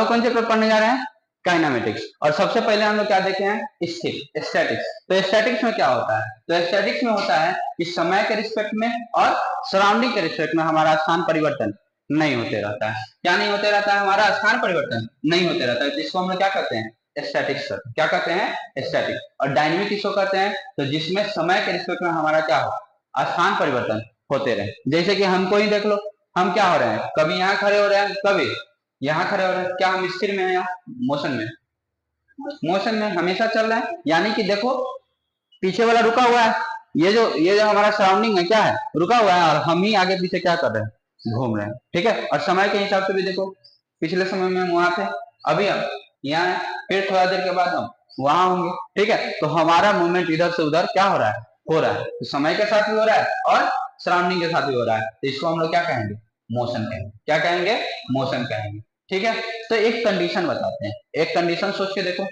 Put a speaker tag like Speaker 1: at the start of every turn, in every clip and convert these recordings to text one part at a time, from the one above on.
Speaker 1: लोग कौन चैप्टर पढ़ने जा रहे हैं? काइनेमेटिक्स। और सबसे पहले हम लोग क्या देखे हैं? स्थिर, स्टैटिक्स। तो स्टैटिक्स में क्या होता है? तो स्टैटिक्स में होता है कि समय के रिस्पेक्ट में और सराउंडिंग के रिस्पेक्ट में हमारा स्थान परिवर्तन नहीं होते रहता है। क्या नहीं होते रहता है? हमारा स्थान परिवर्तन नहीं होते रहता है। जिसको हम लोग क्या कहते हैं? स्टैटिक्स। क्या कहते हैं? स्टैटिक। और डायनेमिक किसको कहते हैं? तो जिसमें समय के रिस्पेक्ट में हमारा क्या हो? स्थान परिवर्तन होते रहे। जैसे कि हमको ही देख लो, हम क्या हो रहे हैं? कभी यहाँ खड़े हो रहे हैं, कभी यहाँ खड़े हो रहे हैं। क्या हम स्थिर में हैं या मोशन में? मोशन में हमेशा चल रहे हैं। यानी कि देखो, पीछे वाला रुका हुआ है, ये जो हमारा सराउंडिंग है क्या है? रुका हुआ है, और हम ही आगे पीछे क्या कर रहे हैं? घूम रहे हैं। ठीक है। और समय के हिसाब से भी देखो, पिछले समय में हम वहां थे, अभी हम यहाँ है, फिर थोड़ा देर के बाद हम वहां होंगे। ठीक है। तो हमारा मूवमेंट इधर से उधर क्या हो रहा है? हो रहा है। तो समय के साथ भी हो रहा है और सराउंडिंग के साथ भी हो रहा है। तो इसको हम लोग क्या कहेंगे? मोशन कहेंगे। क्या कहेंगे? मोशन कहेंगे। ठीक है। तो एक कंडीशन बताते हैं, एक कंडीशन सोच के देखो।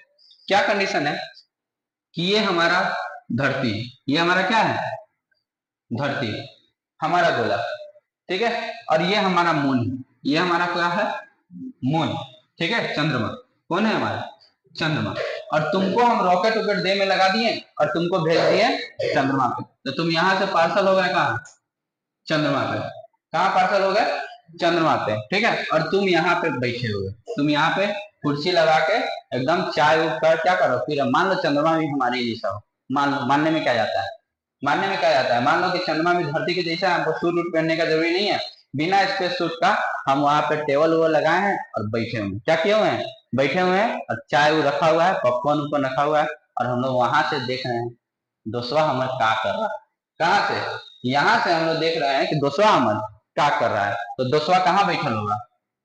Speaker 1: क्या कंडीशन है? कि ये हमारा धरती है, ये हमारा क्या है? धरती, हमारा गोला। ठीक है। और ये हमारा मून, ये हमारा क्या है? मून। ठीक है। चंद्रमा कौन है? हमारा चंद्रमा। और तुमको हम रॉकेट वॉकेट दे में लगा दिए और तुमको भेज दिए चंद्रमा पे। तो तुम यहाँ से पार्सल हो गए कहाँ? चंद्रमा पे। कहाँ पार्सल हो गए? चंद्रमा पे। ठीक है। और तुम यहाँ पे बैठे हुए, तुम यहाँ पे कुर्सी लगा के एकदम चाय उठकर क्या करो? फिर मान लो चंद्रमा भी हमारे जैसा हो, मान लो। मानने में क्या जाता है? मानने में क्या जाता है? मान लो कि चंद्रमा भी धरती के जैसा है, हमको सूट वूट पहनने का जरूरी नहीं है। बिना स्पेस सूट का हम वहां पे टेबल वो लगाए हैं और बैठे हुए हैं। क्या किए हुए हैं? बैठे हुए हैं। और चाय वो रखा हुआ है, पॉपकॉर्न ऊपर रखा हुआ है, और हम लोग वहां से देख रहे हैं दोस्तवा हमर क्या कर रहा है। कहाँ से? यहाँ से हम लोग देख रहे हैं कि दोस्तवा हमर क्या कर रहा है। तो दोस्तवा कहाँ बैठल होगा?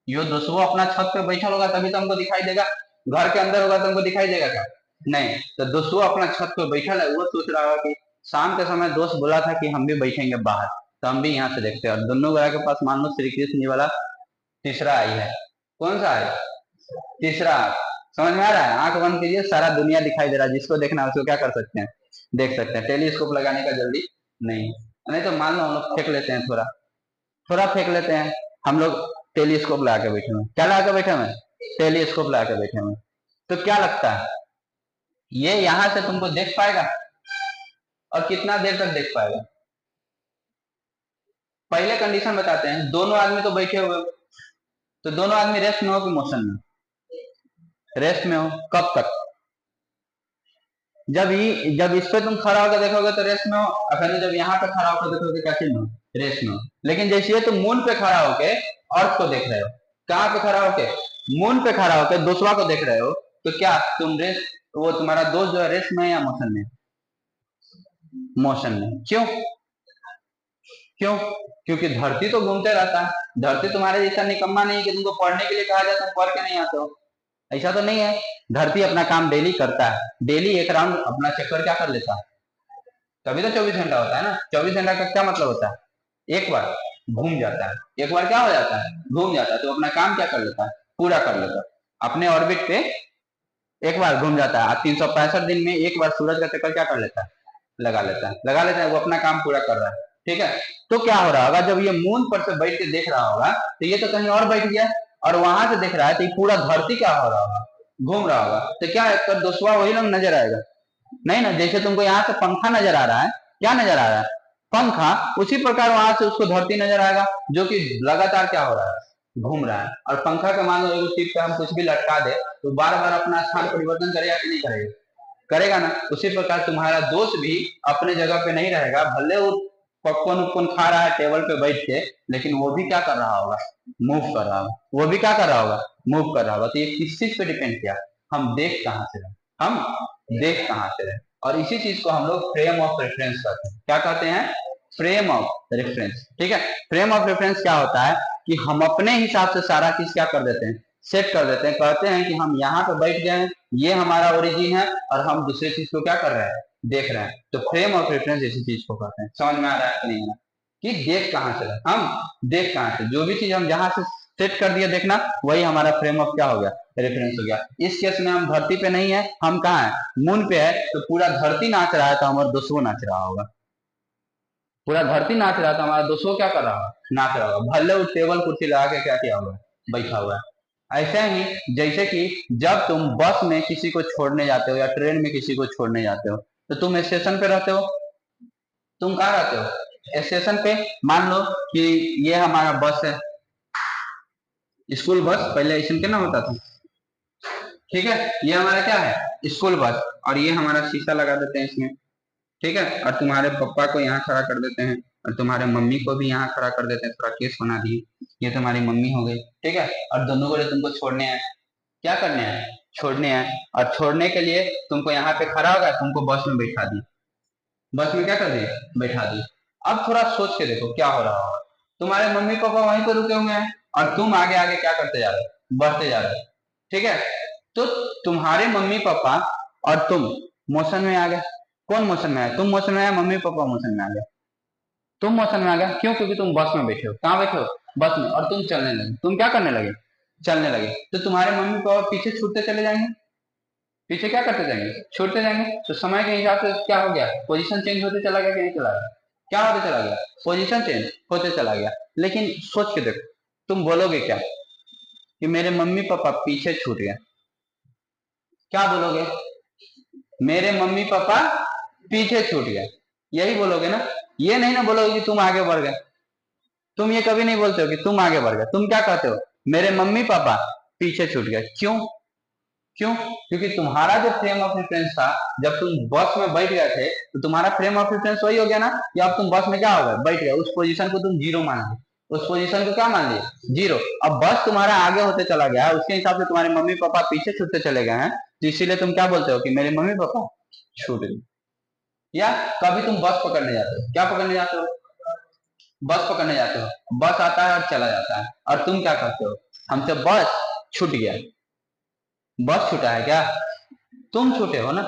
Speaker 1: यो दोस्तवा अपना छत पे बैठल होगा, तभी तो हमको दिखाई देगा। घर के अंदर होगा तो हमको दिखाई देगा क्या? नहीं। तो दोस्तवा अपना छत पे बैठल है, वो सोच रहा होगा कि शाम के समय दोस्त बोला था कि हम भी बैठेंगे बाहर, तो हम भी यहाँ से देखते हैं। और दोनों ग्रह के पास मान लो श्री कृष्ण जी वाला तीसरा आई है। कौन सा है? तीसरा। समझ में आ रहा है? आंख बंद कीजिए, सारा दुनिया दिखाई दे रहा है। जिसको देखना है उसको क्या कर सकते हैं? देख सकते हैं। टेलीस्कोप लगाने का जल्दी नहीं। नहीं तो मान लो हम लोग फेंक लेते हैं, थोड़ा थोड़ा फेंक लेते हैं। हम लोग टेलीस्कोप लगा के बैठे हुए। क्या लगा के बैठे हुए? टेलीस्कोप लगा के बैठे हुए। तो क्या लगता है, ये यहां से तुमको देख पाएगा? और कितना देर तक देख पाएगा? पहले कंडीशन बताते हैं। दोनों आदमी तो बैठे हुए, तो दोनों आदमी रेस्ट में हो कि मोशन में? रेस्ट में हो। कब तक? जब इस पे तुम खड़ा होकर देखोगे तो रेस्ट में हो, और फिर जब यहाँ पे खड़ा होकर देखोगे क्या चीज में? रेस्ट में हो। लेकिन जैसे तुम मून पे खड़ा होके अर्थ को देख रहे हो, कहाँ पे खड़ा होके? मून पे खड़ा होकर दूसरा को देख रहे हो, तो क्या तुम रेस्ट, वो तुम्हारा दोस्त जो है रेस्ट में या मोशन में? मोशन में। क्यों? क्यों? क्योंकि धरती तो घूमते रहता है। धरती तुम्हारे जैसा निकम्मा नहीं कि तुमको पढ़ने के लिए कहा जाता है पढ़ के नहीं आते हो, ऐसा तो नहीं है। धरती अपना काम डेली करता है, डेली एक राउंड अपना चक्कर क्या कर लेता है, तभी तो 24 घंटा होता है ना। 24 घंटा का क्या मतलब होता है? एक बार घूम जाता है, एक बार क्या हो जाता है? घूम जाता है। तो अपना काम क्या कर लेता है? पूरा कर लेता है। अपने ऑर्बिट पे एक बार घूम जाता है। 365 दिन में एक बार सूरज का चक्कर क्या कर लेता है? लगा लेता है, लगा लेता है। वो अपना काम पूरा कर रहा है। ठीक है। तो क्या हो रहा होगा, जब ये मून पर से बैठ के देख रहा होगा, तो ये तो कहीं और बैठ गया, और वहां से देख रहा है, तो पूरा धरती क्या हो रहा होगा? घूम रहा होगा। तो क्या एक दोस्तवा वही लोग नजर आएगा? नहीं ना। जैसे तुमको यहाँ से पंखा नजर आ रहा है, क्या नजर आ रहा है? पंखा। उसी प्रकार वहां से उसको धरती नजर आएगा, जो कि लगातार क्या हो रहा है? घूम रहा है। और पंखा का मान लो एगो टिप पे हम कुछ भी लटका दे, तो बार बार अपना स्थान परिवर्तन करेगा कि नहीं करेगा? करेगा ना। उसी प्रकार तुम्हारा दोस्त भी अपने जगह पे नहीं रहेगा, भले वो पॉपकॉर्न उपकॉर्न खा रहा है टेबल पे बैठ के, लेकिन वो भी क्या कर रहा होगा? मूव कर रहा होगा। वो भी क्या कर रहा होगा? मूव कर रहा होगा। तो ये किस चीज पे डिपेंड किया? हम देख कहाँ से रहे, हम देख कहाँ से रहे। और इसी चीज को हम लोग फ्रेम ऑफ रेफरेंस कहते हैं। क्या कहते हैं? Frame of reference. ठीक है। फ्रेम ऑफ रेफरेंस क्या होता है कि हम अपने हिसाब से सारा चीज क्या कर देते हैं? सेट कर देते हैं। कहते हैं कि हम यहाँ पे बैठ गए हैं, ये हमारा ओरिजिन है, और हम दूसरे चीज को क्या कर रहे हैं? देख रहे हैं। तो फ्रेम ऑफ रेफरेंस इसी चीज को कहते हैं। समझ में आ रहा है कि नहीं? कि देख कहाँ से रहे, हम देख कहाँ से, जो भी चीज हम जहां से सेट कर दिया देखना, वही हमारा फ्रेम ऑफ क्या हो गया? रेफरेंस हो गया। इस केस में हम धरती पे नहीं है, हम कहाँ है? मून पे है। तो पूरा धरती नाच रहा है तो हमारा दोस्तों नाच रहा होगा। पूरा धरती नाच रहा था, हमारा दोस्तों क्या कर रहा होगा? नाच रहा होगा। भले वो टेबल कुर्सी लगा के क्या किया होगा? बैठा हुआ है। ऐसा ही जैसे कि जब तुम बस में किसी को छोड़ने जाते हो या ट्रेन में किसी को छोड़ने जाते हो, तो तुम स्टेशन पे रहते हो। तुम कहाँ रहते हो? स्टेशन पे। मान लो कि ये हमारा बस है, स्कूल बस, पहले स्टेशन के ना होता था, ठीक है। ये हमारा क्या है? School bus. और ये हमारा शीशा लगा देते हैं इसमें, ठीक है। और तुम्हारे पापा को यहाँ खड़ा कर देते हैं, और तुम्हारे मम्मी को भी यहाँ खड़ा कर देते हैं, थोड़ा केस बना दिए। ये तुम्हारी मम्मी हो गई, ठीक है। और दोनों को तुमको छोड़ने हैं। क्या करने हैं? छोड़ने हैं। और छोड़ने के लिए तुमको यहाँ पे खड़ा होगा, तुमको बस में बैठा दिए। बस में क्या कर दिए? बैठा दिए। अब थोड़ा सोच के देखो क्या हो रहा होगा। तुम्हारे मम्मी पापा वहीं पर रुके हुए हैं, और तुम आगे आगे क्या करते जा रहे हो? बढ़ते जा रहे हो, ठीक है। तो तुम्हारे मम्मी पापा और तुम मोशन में आ गए। कौन मोशन में आया? तुम मोशन में आया, मम्मी पापा मोशन में आ गए। तुम मोशन में आ गए क्यों? क्योंकि तुम बस में बैठे हो। कहाँ बैठे हो? बस में। और तुम चलने लगे। तुम क्या करने लगे? चलने लगे। तो तुम्हारे मम्मी पापा पीछे छूटते चले जाएंगे। पीछे क्या करते जाएंगे? छूटते जाएंगे। तो समय के हिसाब से क्या हो गया? पोजीशन चेंज होते चला गया कि नहीं चला गया? क्या होते चला गया? पोजीशन चेंज होते चला गया। लेकिन सोच के देखो, तुम बोलोगे क्या? कि मेरे मम्मी पापा पीछे छूट गए। क्या बोलोगे? मेरे मम्मी पापा पीछे छूट गए, यही बोलोगे ना। ये नहीं ना बोलोगे कि तुम आगे बढ़ गए। तुम ये कभी नहीं बोलते हो कि तुम आगे बढ़ गए। तुम क्या कहते हो? मेरे मम्मी पापा पीछे छूट गए। क्यों? क्यों? क्योंकि तुम्हारा जो फ्रेम ऑफ रेफरेंस था, जब तुम बस में बैठ गए थे, तो तुम्हारा फ्रेम ऑफ रेफरेंस वही हो गया ना कि अब तुम बस में क्या हो गए? बैठ गए। उस पोजीशन को तुम जीरो मान लिए। उस पोजीशन को क्या मान लिए? जीरो। अब बस तुम्हारा आगे होते चला गया, उसके हिसाब से तुम्हारे मम्मी पापा पीछे छूटते चले गए हैं, तो इसीलिए तुम क्या बोलते हो कि मेरे मम्मी पापा छूट गए। या कभी तुम बस पकड़ने जाते हो, क्या पकड़ने जाते हो? बस पकड़ने जाते हो। बस आता है और चला जाता है, और तुम क्या करते हो? हमसे बस छूट गया। बस छूटा है क्या? तुम छूटे हो ना।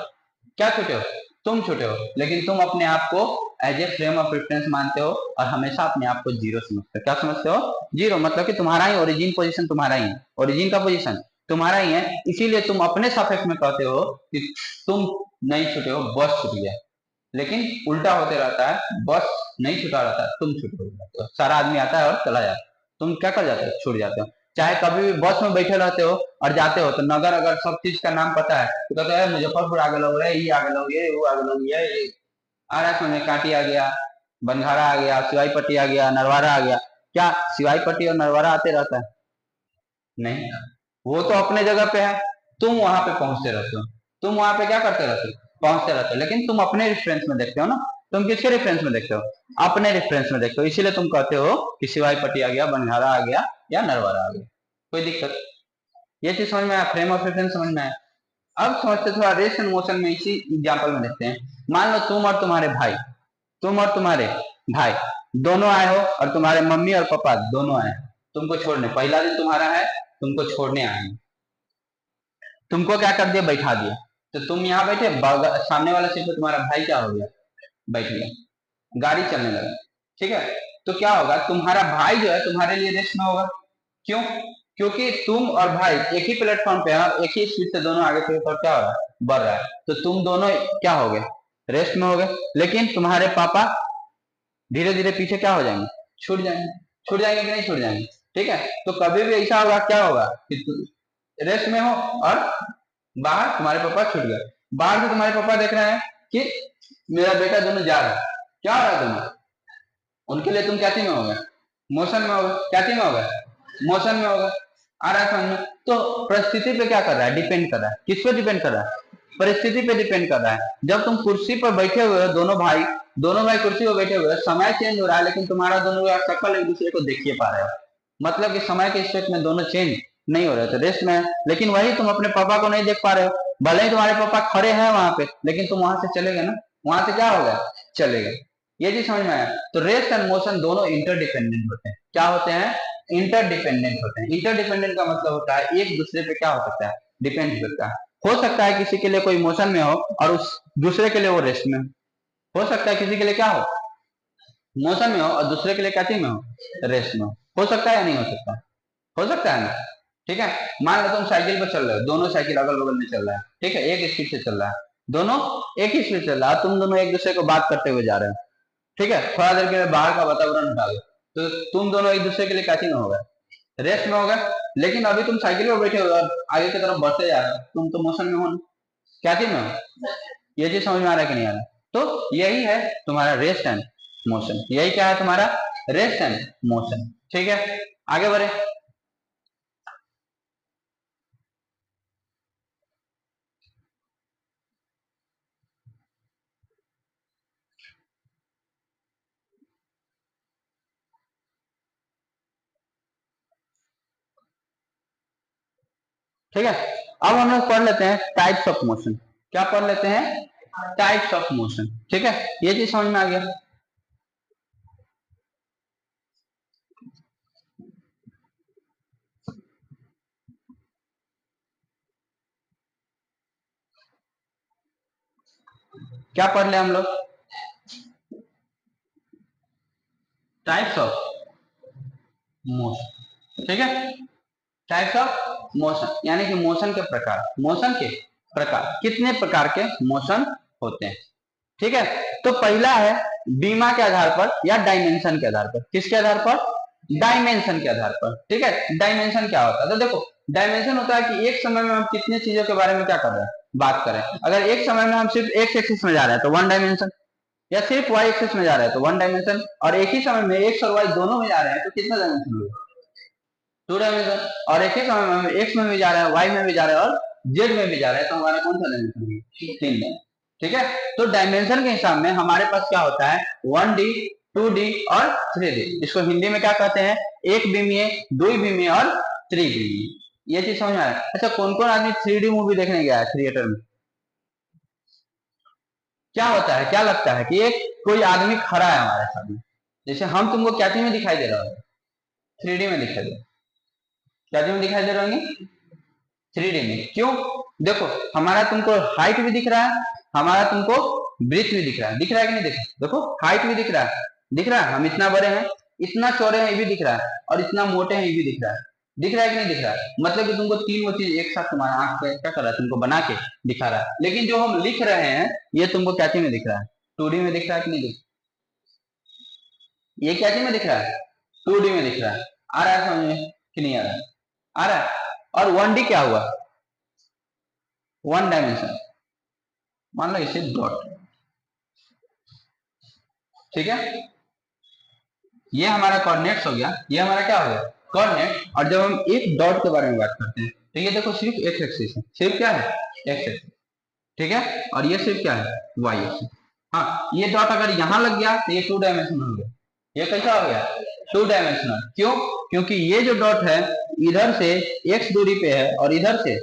Speaker 1: क्या छूटे हो? तुम छूटे हो। लेकिन तुम अपने आप को as a frame of reference मानते हो, और हमेशा अपने आप को जीरो समझते हो। क्या समझते हो? जीरो। मतलब कि तुम्हारा ही ओरिजिन पोजीशन तुम्हारा ही है। ओरिजिन का पोजीशन तुम्हारा ही है। इसीलिए तुम अपने सापेक्ष में कहते हो कि तुम नहीं छूटे हो, बस छूट गया। लेकिन उल्टा होते रहता है, बस नहीं छूटा रहता है, तुम छूटे हो जाते हो। सारा आदमी आता है और चला जाता है, तुम क्या कर जाते हो? छूट जाते हो। चाहे कभी भी बस में बैठे रहते हो और जाते हो, तो नगर अगर सब चीज का नाम पता है, तो कहते हैं मुजफ्फरपुर आगे लोग रहे, ये आगे लोग, ये वो आगे लोग, ये आ रहा है समझ में। कांटी आ गया, बनघारा आ गया, सिवाई पट्टी आ गया, नरवारा आ गया। क्या सिवाई पट्टी और नरवारा आते रहता है? नहीं। वो तो अपने जगह पे है, तुम वहां पे पहुंचते रहते हो। तुम वहां पे क्या करते रहते हो? पहुंचते रहते हो। लेकिन तुम अपने रेफरेंस में देखते हो ना। तुम किसके रेफरेंस में देखते हो? अपने रेफरेंस में देखते हो। इसीलिए तुम कहते हो कि सिवाई पट्टी आ गया, बनघारा आ गया, या नरवारा आ गया। कोई दिक्कत? ये चीज समझ में आया? फ्रेम ऑफ रेफरेंस समझ में आया? अब समझते थोड़ा रेस एंड मोशन में, इसी एग्जाम्पल में देखते हैं। मान लो तुम और तुम्हारे भाई, तुम और तुम्हारे भाई दोनों आए हो, और तुम्हारे मम्मी और पापा दोनों आए तुमको छोड़ने। पहला दिन तुम्हारा है, तुमको छोड़ने आए हैं। तुमको क्या कर दिया? बैठा दिया। तो तुम यहाँ बैठे, सामने वाला सीट पे तुम्हारा भाई क्या हो गया? बैठ गया। गाड़ी चलने लगा, ठीक है। तो क्या होगा? तुम्हारा भाई जो है तुम्हारे लिए रेस्ट में होगा। क्यों? क्योंकि तुम और भाई एक ही प्लेटफॉर्म पे हैं, एक ही स्पीड से दोनों आगे चल कर क्या हो रहा है? बढ़ रहा है। तो तुम दोनों क्या हो गए? रेस्ट में हो गए। लेकिन तुम्हारे पापा धीरे धीरे पीछे क्या हो जाएंगे? छूट जाएंगे। छूट जाएंगे कि नहीं छूट जाएंगे? ठीक है। तो कभी भी ऐसा होगा, क्या होगा कि रेस्ट में हो और बाहर तुम्हारे पापा छूट गए। बाहर से तुम्हारे पापा देख रहे हैं कि मेरा बेटा दोनों जा रहा है। क्या हो रहा है दोनों? उनके लिए तुम क्या चीज में हो गए? मोशन में हो गए। क्या चीज में हो गए? मोशन में हो गए। आ रहा है समझ में? तो परिस्थिति पे क्या कर रहा है? डिपेंड कर रहा है। किस पे डिपेंड कर रहा है? परिस्थिति पे डिपेंड कर रहा है। जब तुम कुर्सी पर बैठे हुए हो, दोनों भाई कुर्सी पर बैठे हुए हो, समय चेंज हो रहा है, लेकिन तुम्हारा दोनों का शक्ल एक दूसरे को देख पा रहे हो। मतलब कि समय के स्टेट में दोनों चेंज नहीं हो रहे थे, रेस्ट में है। लेकिन वही तुम अपने पापा को नहीं देख पा रहे हो। भले ही तुम्हारे पापा खड़े हैं वहां पे, लेकिन तुम वहां से चले गए ना। वहां से क्या हो गया? चले गए। ये चीज समझ में आया? तो रेस्ट एंड मोशन दोनों इंटरडिपेंडेंट होते हैं। क्या होते हैं? इंटरडिपेंडेंट होते हैं। इंटरडिपेंडेंट का मतलब होता है एक दूसरे पे क्या हो सकता है? डिपेंड करता है। हो सकता है किसी के लिए कोई मोशन में हो और उस दूसरे के लिए वो रेस्ट में हो सकता है किसी के लिए क्या हो? मोशन में हो और दूसरे के लिए क्या चीज में हो? रेस्ट में हो सकता है या नहीं हो सकता? हो सकता है ना। ठीक है। मान लो तुम साइकिल पर चल रहे हो, दोनों साइकिल अगल बगल में चल रहा है, ठीक है, एक स्पीड से चल रहा है, दोनों एक ही स्पीड चल रहा है, तुम दोनों एक दूसरे को बात करते हुए जा रहे हो, ठीक है। थोड़ा देर के लिए बाहर का वातावरण हटा दो, तो तुम दोनों एक दूसरे के लिए क्या चीज में हो गए? रेस्ट में होगा। लेकिन अभी तुम साइकिल में बैठे हो और आगे की तरफ बढ़ते जा रहे हो, तुम तो मोशन में हो ना। क्या चीज में हो? ये चीज समझ में आ रहा है कि नहीं आ रहा? तो यही है तुम्हारा रेस्ट एंड मोशन। यही क्या है तुम्हारा? Rest and motion. ठीक है, आगे बढ़े। ठीक है, अब हम लोग पढ़ लेते हैं टाइप्स ऑफ मोशन। क्या पढ़ लेते हैं? Types of motion. ठीक है, ये चीज समझ में आ गया। क्या पढ़ ले हम लोग? Types of motion. ठीक है, टाइप्स ऑफ मोशन यानी कि मोशन के प्रकार। मोशन के प्रकार, कितने प्रकार के मोशन होते हैं? ठीक है, तो पहला है बीमा के आधार पर या डायमेंशन के आधार पर। किसके आधार पर? डायमेंशन के आधार पर। ठीक है, डायमेंशन क्या होता है? तो देखो, डायमेंशन होता है कि एक समय में हम कितने चीजों के बारे में क्या कर रहे हैं, बात करें। अगर एक समय में हम सिर्फ एक्स एक्सिस में जा रहे हैं तो वन डायमेंशन, या सिर्फ वाई एक्सिस में जा रहे हैं तो वन डायमेंशन, और एक ही समय में एक्स और वाई दोनों में जा रहे हैं तो कितना डायमेंशन होगा? Two dimension. और एक ही समय में हम एक्स में भी जा रहे हैं, वाई में भी जा रहे हैं और जेड में भी जा रहे हैं तो हमारा कौन सा डायमेंशन होगा? तीन डायमेंशन। ठीक है, तो डायमेंशन के हिसाब में हमारे पास क्या होता है? 1D, 2D और 3D। इसको हिंदी में क्या कहते हैं? एक बीमीय, दो बीमीय और त्रिबीमीय। ये चीज समझ में आ रहा है? अच्छा, कौन कौन आदमी 3D मूवी देखने गया है थिएटर में? क्या होता है, क्या लगता है कि एक कोई आदमी खड़ा है हमारे सामने, जैसे हम तुमको क्या चीज में दिखाई दे रहा है? 3D में दिखाई दे रहा है। क्या चीज में दिखाई दे रहा है? 3D में। क्यों? देखो, हमारा तुमको हाइट भी दिख रहा है, हमारा तुमको ब्रीथ भी दिख रहा है। दिख रहा है कि नहीं दिख रहा है? देखो, हाइट भी दिख रहा है, दिख रहा है हम इतना बड़े हैं, इतना चौड़े हैं, ये भी दिख रहा है, और इतना मोटे हैं, ये भी दिख रहा है। दिख रहा है कि नहीं दिख रहा है? मतलब कि तुमको तीन वो चीज एक साथ तुम्हारा आंख पे क्या कर रहा है, तुमको बना के दिखा रहा है। लेकिन जो हम लिख रहे हैं ये तुमको क्या चीज में दिख रहा है? 2D में दिख रहा है कि नहीं दिख? ये क्या चीज में दिख रहा है? 2D में दिख रहा है। आ रहा है समझ में कि नहीं आ रहा है? आ रहा है। और 1D क्या हुआ? One dimension. मान लो इसे डॉट। ठीक है, ये हमारा कोऑर्डिनेट्स हो गया, ये हमारा क्या हो गया? कोऑर्डिनेट। और जब हम एक डॉट के बारे में बात करते हैं तो ये देखो सिर्फ एक्स एक्सिस है, सिर्फ क्या है? X axis. ठीक है, और ये सिर्फ क्या है? Y axis. हाँ, ये डॉट अगर यहाँ लग गया तो ये टू डायमेंशनल हो गया। ये कैसा हो गया? Two dimensional. क्यों? क्योंकि ये जो डॉट है इधर से एक्स दूरी पे है और इधर से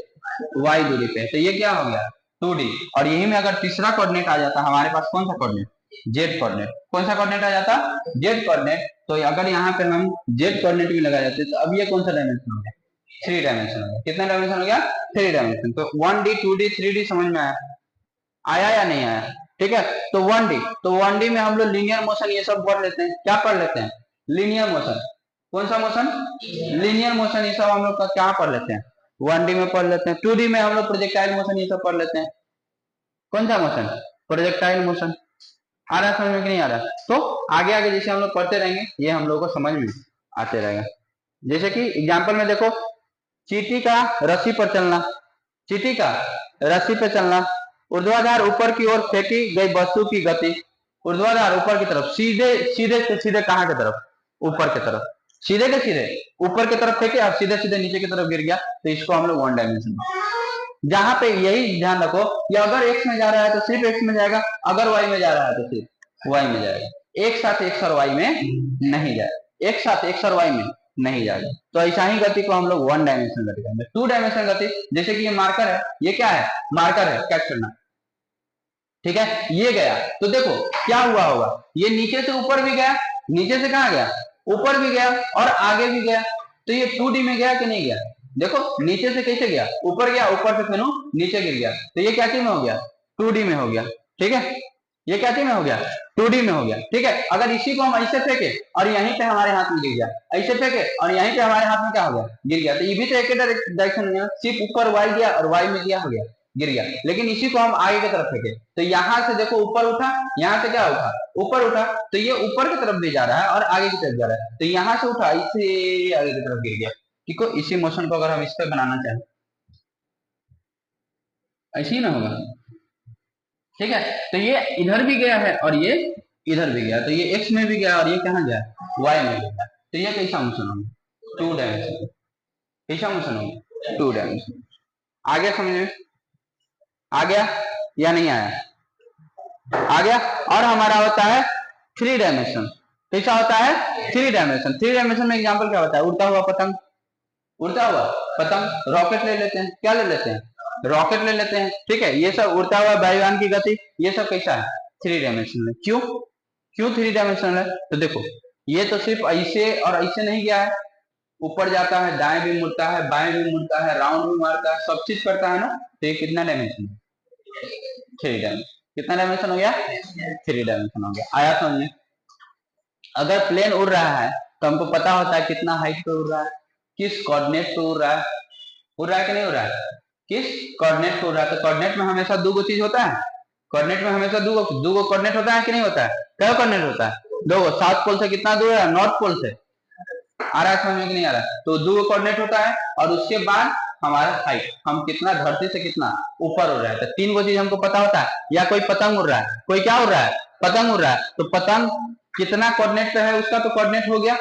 Speaker 1: वाई दूरी पे है, तो ये क्या हो गया? 2D। और यही में अगर तीसरा कोऑर्डिनेट आ जाता हमारे पास, कौन सा कोऑर्डिनेट? Z coordinate. कौन सा कोऑर्डिनेट आ जाता? Z coordinate. तो अगर यहाँ पे हम जेड कोऑर्डिनेट भी लगा जाते तो अब ये कौन सा डायमेंशन हो गया? थ्री डायमेंशन हो गया। कितना डायमेंशन हो गया? Three dimension. तो 1D, 2D, 3D समझ में आया? आया या नहीं आया? ठीक है, तो 1D, तो 1D में हम लोग लीनियर मोशन ये सब पढ़ लेते हैं। क्या पढ़ लेते हैं? Linear motion. कौन सा मोशन? Linear motion. ये सब हम लोग का क्या पढ़ लेते हैं? 1D में पढ़ लेते हैं। 2D में हम लोग प्रोजेक्टाइल मोशन ये सब पढ़ लेते हैं। कौन सा मोशन? Projectile motion. आ रहा है समझ में कि नहीं आ रहा? तो आगे आगे जैसे हम लोग पढ़ते रहेंगे ये हम लोग को समझ में आते रहेगा। जैसे कि एग्जाम्पल में देखो, चींटी का रस्सी पर चलना, चींटी का रस्सी पर चलना, ऊर्ध्वाधर ऊपर की ओर फेंकी गई वस्तु की गति, ऊर्ध्वाधर ऊपर की तरफ, सीधे सीधे से सीधे कहाँ की तरफ? ऊपर की तरफ। सीधे के सीधे ऊपर की तरफ फेंके और सीधे सीधे नीचे की तरफ गिर गया तो इसको हम लोग वन डायमेंशन। जहां पे यही ध्यान रखो कि अगर एक्स में जा रहा है तो सिर्फ एक्स में जाएगा, अगर वाई में जा रहा है तो सिर्फ वाई में जाएगा। एक साथ एक्स और वाई में नहीं जाएगा, एक साथ एक्स और वाई में नहीं जाएगा। तो ऐसा ही गति को हम लोग वन डायमेंशन गति कहेंगे। टू डायमेंशन गति, जैसे कि ये मार्कर है, ये क्या है? मार्कर है, कैच करना। ठीक है, ये गया तो देखो क्या हुआ होगा, ये नीचे से ऊपर भी गया, नीचे से कहाँ गया? ऊपर भी गया और आगे भी गया। तो ये 2D में गया कि नहीं गया? देखो नीचे से कैसे गया? ऊपर गया, ऊपर से फिर नीचे गिर गया, तो ये क्या चीज में हो गया? 2D में हो गया। ठीक है, ये क्या चीज में हो गया? 2D में हो गया। ठीक है, अगर इसी को हम ऐसे फेंके और यहीं पे हमारे हाथ में गिर गया, ऐसे फेंके और यहीं पे हमारे हाथ में क्या हो गया? गिर गया, तो ये भी तो एक डायरेक्शन में, सिर्फ ऊपर वाई गया और वाई में गया, हो गया, गिर गया। लेकिन इसी को हम आगे की तरफ फेंके तो यहाँ से देखो ऊपर उठा, यहाँ से क्या उठा? ऊपर उठा, तो ये ऊपर की तरफ भी जा रहा है और आगे की तरफ जा रहा है, तो यहाँ से उठा इसे आगे की तरफ गिर गया। ठीक है, इसी मोशन को अगर हम इस पे बनाना चाहें ऐसे ही ना होगा। ठीक है, तो ये इधर भी गया है और ये इधर भी गया, तो ये एक्स में भी गया और ये कहाँ गया, वाई में गया, तो ये कैसा मोशन होगा, 2 डायमेंशन। कैसा मोशन होगा, 2 डायमेंशन। आगे समझ में आ गया या नहीं आया, आ गया। और हमारा होता है 3 डायमेंशन। कैसा होता है, 3 डायमेंशन। 3 डायमेंशन में एग्जांपल क्या होता है, उड़ता हुआ पतंग, उड़ता हुआ पतंग, रॉकेट ले लेते हैं, क्या ले लेते हैं, रॉकेट ले लेते हैं। ठीक है, ये सब उड़ता हुआ वायुयान की गति, ये सब कैसा है, 3 डायमेंशन में। क्यों क्यों 3 डायमेंशन है, तो देखो ये तो सिर्फ ऐसे और ऐसे नहीं गया है, ऊपर जाता है, दाएं भी मुड़ता है, बाएं भी मुड़ता है, राउंड भी मारता है, सब चीज करता है ना, तो ये कितना डायमेंशन है, 3 डायमेंशन। कितना डायमेंशन हो गया, 3 डायमेंशन हो गया। आया समझ में। अगर प्लेन उड़ रहा है तो हमको पता होता है कितना हाइट पे उड़ रहा है, किस कोऑर्डिनेट पे उड़ रहा है, उड़ रहा है कि नहीं उड़ रहा है, किस कोऑर्डिनेट पे उड़ रहा है। तो कोऑर्डिनेट में हमेशा 2 चीज होता है, कोऑर्डिनेट में हमेशा 2 कोऑर्डिनेट होता है कि नहीं होता है, क्या कोऑर्डिनेट होता है, 2। साउथ पोल से कितना दूर है, नॉर्थ पोल से, आ रहा है समझ में कि नहीं आ रहा है, तो 2 कोऑर्डिनेट होता है। और उसके बाद हमारा हाइट, हम कितना धरती से कितना ऊपर उड़ रहा है, तो 3 चीज हमको पता होता है। या कोई पतंग उड़ रहा है, कोई क्या उड़ रहा है, पतंग उड़ रहा है, तो पतंग कितना कोऑर्डिनेट पे है उसका, तो कोऑर्डिनेट हो गया,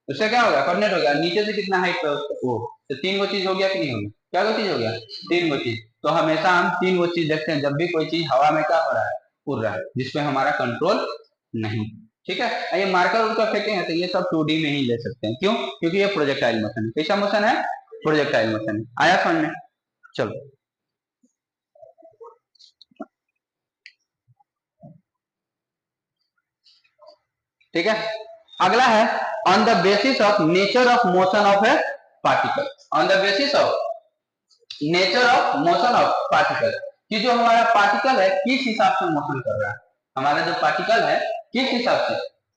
Speaker 1: उससे क्या होगा, कोऑर्डिनेट हो गया। नीचे से कितना हाइट पे वो, तो 3 चीज हो गया कि नहीं होगी, क्या वो चीज हो गया, 3 चीज। तो हमेशा हम 3 चीज देखते हैं जब भी कोई चीज हवा में क्या हो रहा है, उड़ रहा है, जिसपे हमारा कंट्रोल नहीं। ठीक है, ये मार्कर उड़कर फेंके हैं तो ये सब 2D में ही ले सकते हैं। क्यों, क्योंकि ये प्रोजेक्टाइल मोशन है। कैसा मोशन है, प्रोजेक्टाइल मोशन है। आया समझ में, चलो ठीक है। अगला है on the basis of nature of motion of A particle, on the basis of nature of motion of particle, कि जो हमारा पार्टिकल है किस हिसाब से मोशन कर रहा है, हमारा जो पार्टिकल है किस हिसाब से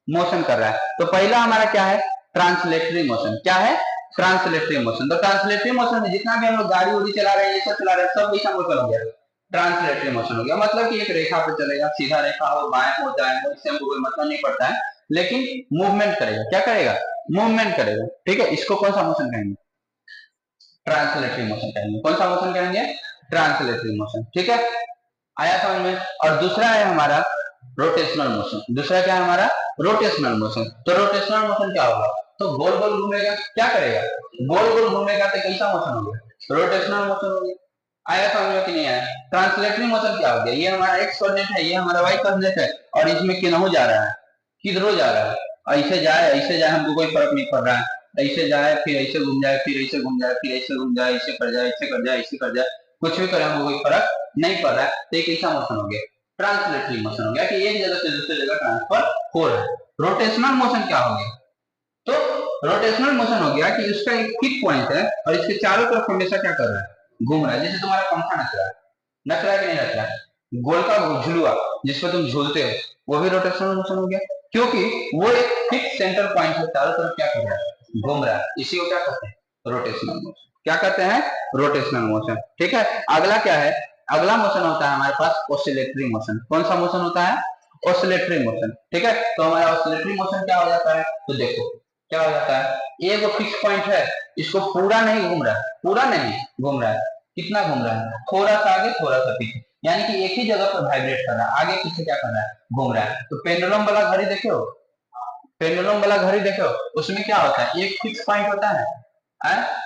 Speaker 1: मोशन कर रहा है। तो पहला हमारा क्या है, ट्रांसलेटरी मोशन। क्या है, ट्रांसलेटरी मोशन। तो ट्रांसलेटरी मोशन में जितना भी हम लोग गाड़ी उड़ी चला रहे हैं, ये सब चला रहे हैं, सब कैसा मोशन हो गया, ट्रांसलेटरी मोशन हो गया। मतलब कि एक रेखा पे चलेगा, सीधा रेखा हो, बाएं हो दाएं हो, इससे हमको कोई मतलब नहीं पड़ता है, लेकिन मूवमेंट करेगा। क्या करेगा, मूवमेंट करेगा। ठीक है, इसको कौन सा मोशन कहेंगे, ट्रांसलेटरी मोशन कहेंगे। कौन सा मोशन कहेंगे, ट्रांसलेटरी मोशन। ठीक है, आया समझ में। और दूसरा है हमारा रोटेशनल मोशन। दूसरा क्या है हमारा, रोटेशनल मोशन। तो रोटेशनल मोशन क्या होगा, तो गोल गोल घूमेगा, क्या करेगा, गोल गोल घूमेगा, तो कैसा मोशन होगा, रोटेशनल मोशन हो गया। आया समझ में कि नहीं आया। ट्रांसलेटरी मोशन क्या हो गया, ये हमारा एक्स कोऑर्डिनेट है, ये हमारा वाई कोऑर्डिनेट है, और इसमें किधरों जा रहा है, किधरों जा रहा है, ऐसे जाए हमको कोई फर्क नहीं पड़ रहा है, ऐसे जाए फिर ऐसे घूम जाए, फिर ऐसे घूम जाए, फिर ऐसे घूम जाए, ऐसे कर जाए, ऐसे कर जाए, ऐसे कर जाए, कुछ भी करे हमको कोई फर्क नहीं पड़ रहा है, तो एक ऐसा मोशन हो गया, ट्रांसलेटरी मोशन हो गया, कि एक जगह से दूसरी जगह ट्रांसफर हो रहा है। रोटेशनल मोशन क्या हो गया, तो रोटेशनल मोशन हो गया कि उसका एक फिक्स पॉइंट है और इसके चारों तरफ हमेशा क्या कर रहा है, घूम रहा है। जैसे तुम्हारा पंखा नच रहा है, नच रहा है कि नहीं नच रहा है, गोल का झुलुआ जिसपे तुम झूलते हो, वो भी रोटेशनल मोशन हो गया, क्योंकि वो एक फिक्स सेंटर पॉइंट है, चारों तरफ क्या कर रहा है, घूम रहा है। इसी को क्या कहते हैं, रोटेशनल मोशन। क्या कहते हैं, रोटेशनल मोशन। ठीक है, अगला क्या है, अगला मोशन होता है हमारे पास ऑसिलेटरी मोशन। कौन सा मोशन होता है, ऑसिलेटरी मोशन। ठीक है, तो हमारा ऑसिलेटरी मोशन क्या हो जाता है, तो देखो क्या हो जाता है, एक फिक्स पॉइंट है, इसको पूरा नहीं घूम रहा है, पूरा नहीं घूम रहा है, कितना घूम रहा है, थोड़ा सा आगे थोड़ा सा पीछे, यानी कि एक ही जगह पर वाइब्रेट कर रहा है, आगे पीछे क्या कर रहा है, घूम रहा है। तो पेंडुलम वाला घड़ी देखो, पेंडुलम वाला घड़ी देखो, उसमें क्या होता है, एक फिक्स पॉइंट होता है,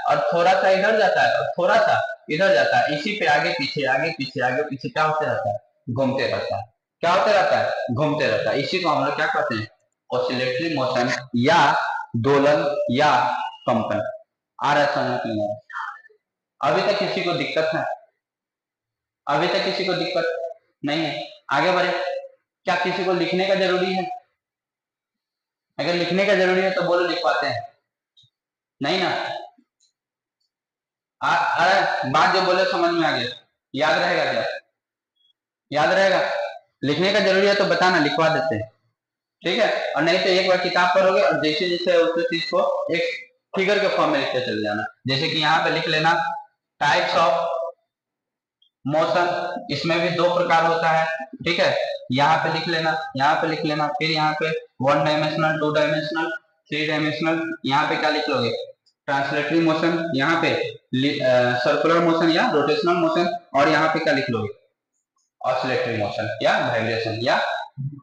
Speaker 1: और थोड़ा सा इधर जाता है और थोड़ा सा इधर जाता है, इसी पे आगे पीछे आगे पीछे आगे पीछे क्या होते रहता है, घूमते रहता है। क्या होते रहता है, घूमते रहता है। इसी को हम लोग क्या कहते हैं, ऑसिलेटरी मोशन या दोलन या कंपन। आ रहा है समझ में नहीं आ रहा, अभी तक किसी को दिक्कत है, अभी तक किसी को दिक्कत नहीं है, आगे बढ़े। क्या किसी को लिखने का जरूरी है, अगर लिखने का जरूरी है तो बोलो, लिख पाते हैं, नहीं ना। अरे बात जो बोले समझ में आ गया, याद रहेगा क्या, याद रहेगा, लिखने का जरूरी है तो बताना, लिखवा देते हैं। ठीक है, और नहीं तो एक बार किताब पढ़ोगे और जैसे जैसे उस चीज को एक फिगर के फॉर्म में लिखते चले जाना। जैसे कि यहाँ पे लिख लेना टाइप्स ऑफ मोशन, इसमें भी 2 प्रकार होता है। ठीक है, यहाँ पे लिख लेना, यहाँ पे लिख लेना, फिर यहाँ पे 1 डायमेंशनल, 2 डायमेंशनल, 3 डायमेंशनल, यहाँ पे क्या लिख लोगे, ट्रांसलेटरी मोशन, यहाँ पे सर्कुलर मोशन या रोटेशनल मोशन, और यहाँ पे क्या लिख लोगे, ऑसिलेटरी मोशन या वाइब्रेशन या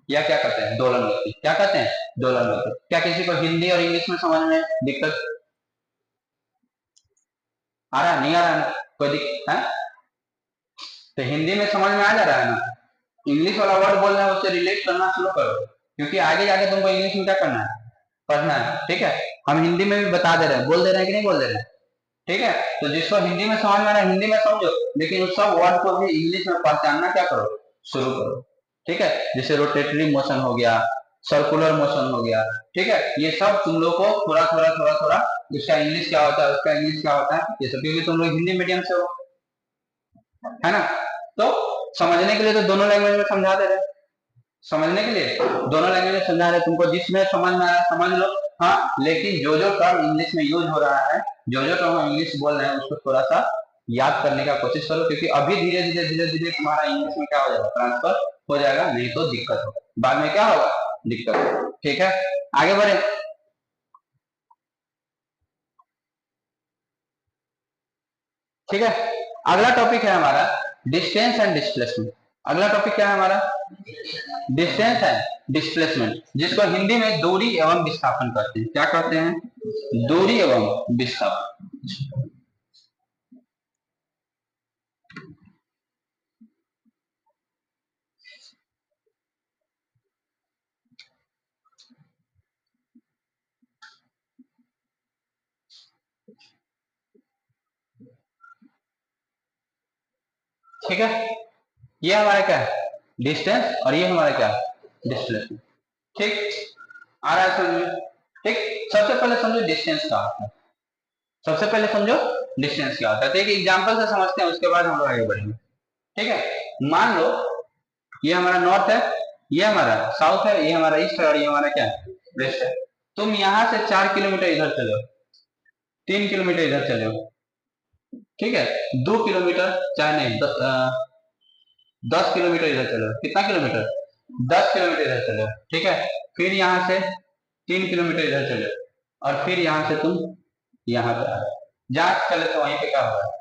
Speaker 1: क्या कहते हैं, दोलन गति। क्या कहते हैं, दोलन गति। क्या किसी को हिंदी और इंग्लिश में समझ में दिक्कत आ रहा है, नहीं आ रहा है ना, कोई दिक्कत है? तो हिंदी में समझ में आ जा रहा है ना, इंग्लिश वाला वर्ड बोल रहे हैं उससे रिलेट करना शुरू करो, क्योंकि आगे जाके तुमको इंग्लिश में क्या करना है, पढ़ना है। ठीक है, हम हिंदी में भी बता दे रहे हैं, बोल दे रहे हैं कि नहीं बोल दे रहे हैं। ठीक है, तो जिसको हिंदी में समझ में आ रहा है हिंदी में समझो, लेकिन उस सब वर्ड को भी इंग्लिश में पहचानना क्या करो, शुरू करो। ठीक है, जैसे रोटेटरी मोशन हो गया, सर्कुलर मोशन हो गया। ठीक है, ये सब तुम लोग को थोड़ा थोड़ा थोड़ा थोड़ा इसका इंग्लिश क्या होता है, उसका इंग्लिश क्या होता है, ये सब, क्योंकि तुम लोग हिंदी मीडियम से हो, है ना। तो समझने के लिए तो दोनों लैंग्वेज में समझा दे रहे, समझने के लिए दोनों लैंग्वेज में समझा रहे, तुमको जिसमें समझ में आ रहा है समझ लो। हाँ, लेकिन जो जो टर्म इंग्लिश में यूज हो रहा है, जो जो टर्म हम इंग्लिश बोल रहे हैं, उसको थोड़ा सा याद करने का कोशिश करो, क्योंकि अभी धीरे धीरे धीरे धीरे तुम्हारा इंग्लिश में क्या हो जाएगा, ट्रांसफर हो जाएगा, नहीं तो दिक्कत होगा, बाद में क्या होगा, दिक्कत होगा। ठीक है, आगे बढ़े। ठीक है, अगला टॉपिक है हमारा डिस्टेंस एंड डिस्प्लेसमेंट। अगला टॉपिक क्या है हमारा, डिस्टेंस एंड डिस्प्लेसमेंट, जिसको हिंदी में दूरी एवं विस्थापन कहते हैं। क्या कहते हैं, दूरी एवं विस्थापन। ठीक है, ये हमारा क्या है, डिस्टेंस, और ये हमारा क्या है, डिस्प्लेसमेंट। ठीक, आ रहा है समझ में। ठीक, सबसे पहले समझो डिस्टेंस क्या होता है, सबसे पहले समझो डिस्टेंस क्या होता है। तो एक एग्जांपल से समझते हैं, उसके बाद हम लोग आगे बढ़ेंगे। ठीक है, मान लो ये हमारा नॉर्थ है, ये हमारा साउथ है, ये हमारा ईस्ट है, और ये हमारा क्या है, वेस्ट है। तुम यहाँ से 4 किलोमीटर इधर चलो, 3 किलोमीटर इधर चले हो, ठीक है, 2 किलोमीटर, चाहे नहीं 10 किलोमीटर इधर चलो, कितना किलोमीटर, 10 किलोमीटर इधर चलो। ठीक है, फिर यहाँ से 3 किलोमीटर इधर चलो, और फिर यहाँ से तुम यहाँ पे आ गए, जहां चले तो वहीं पे क्या होगा,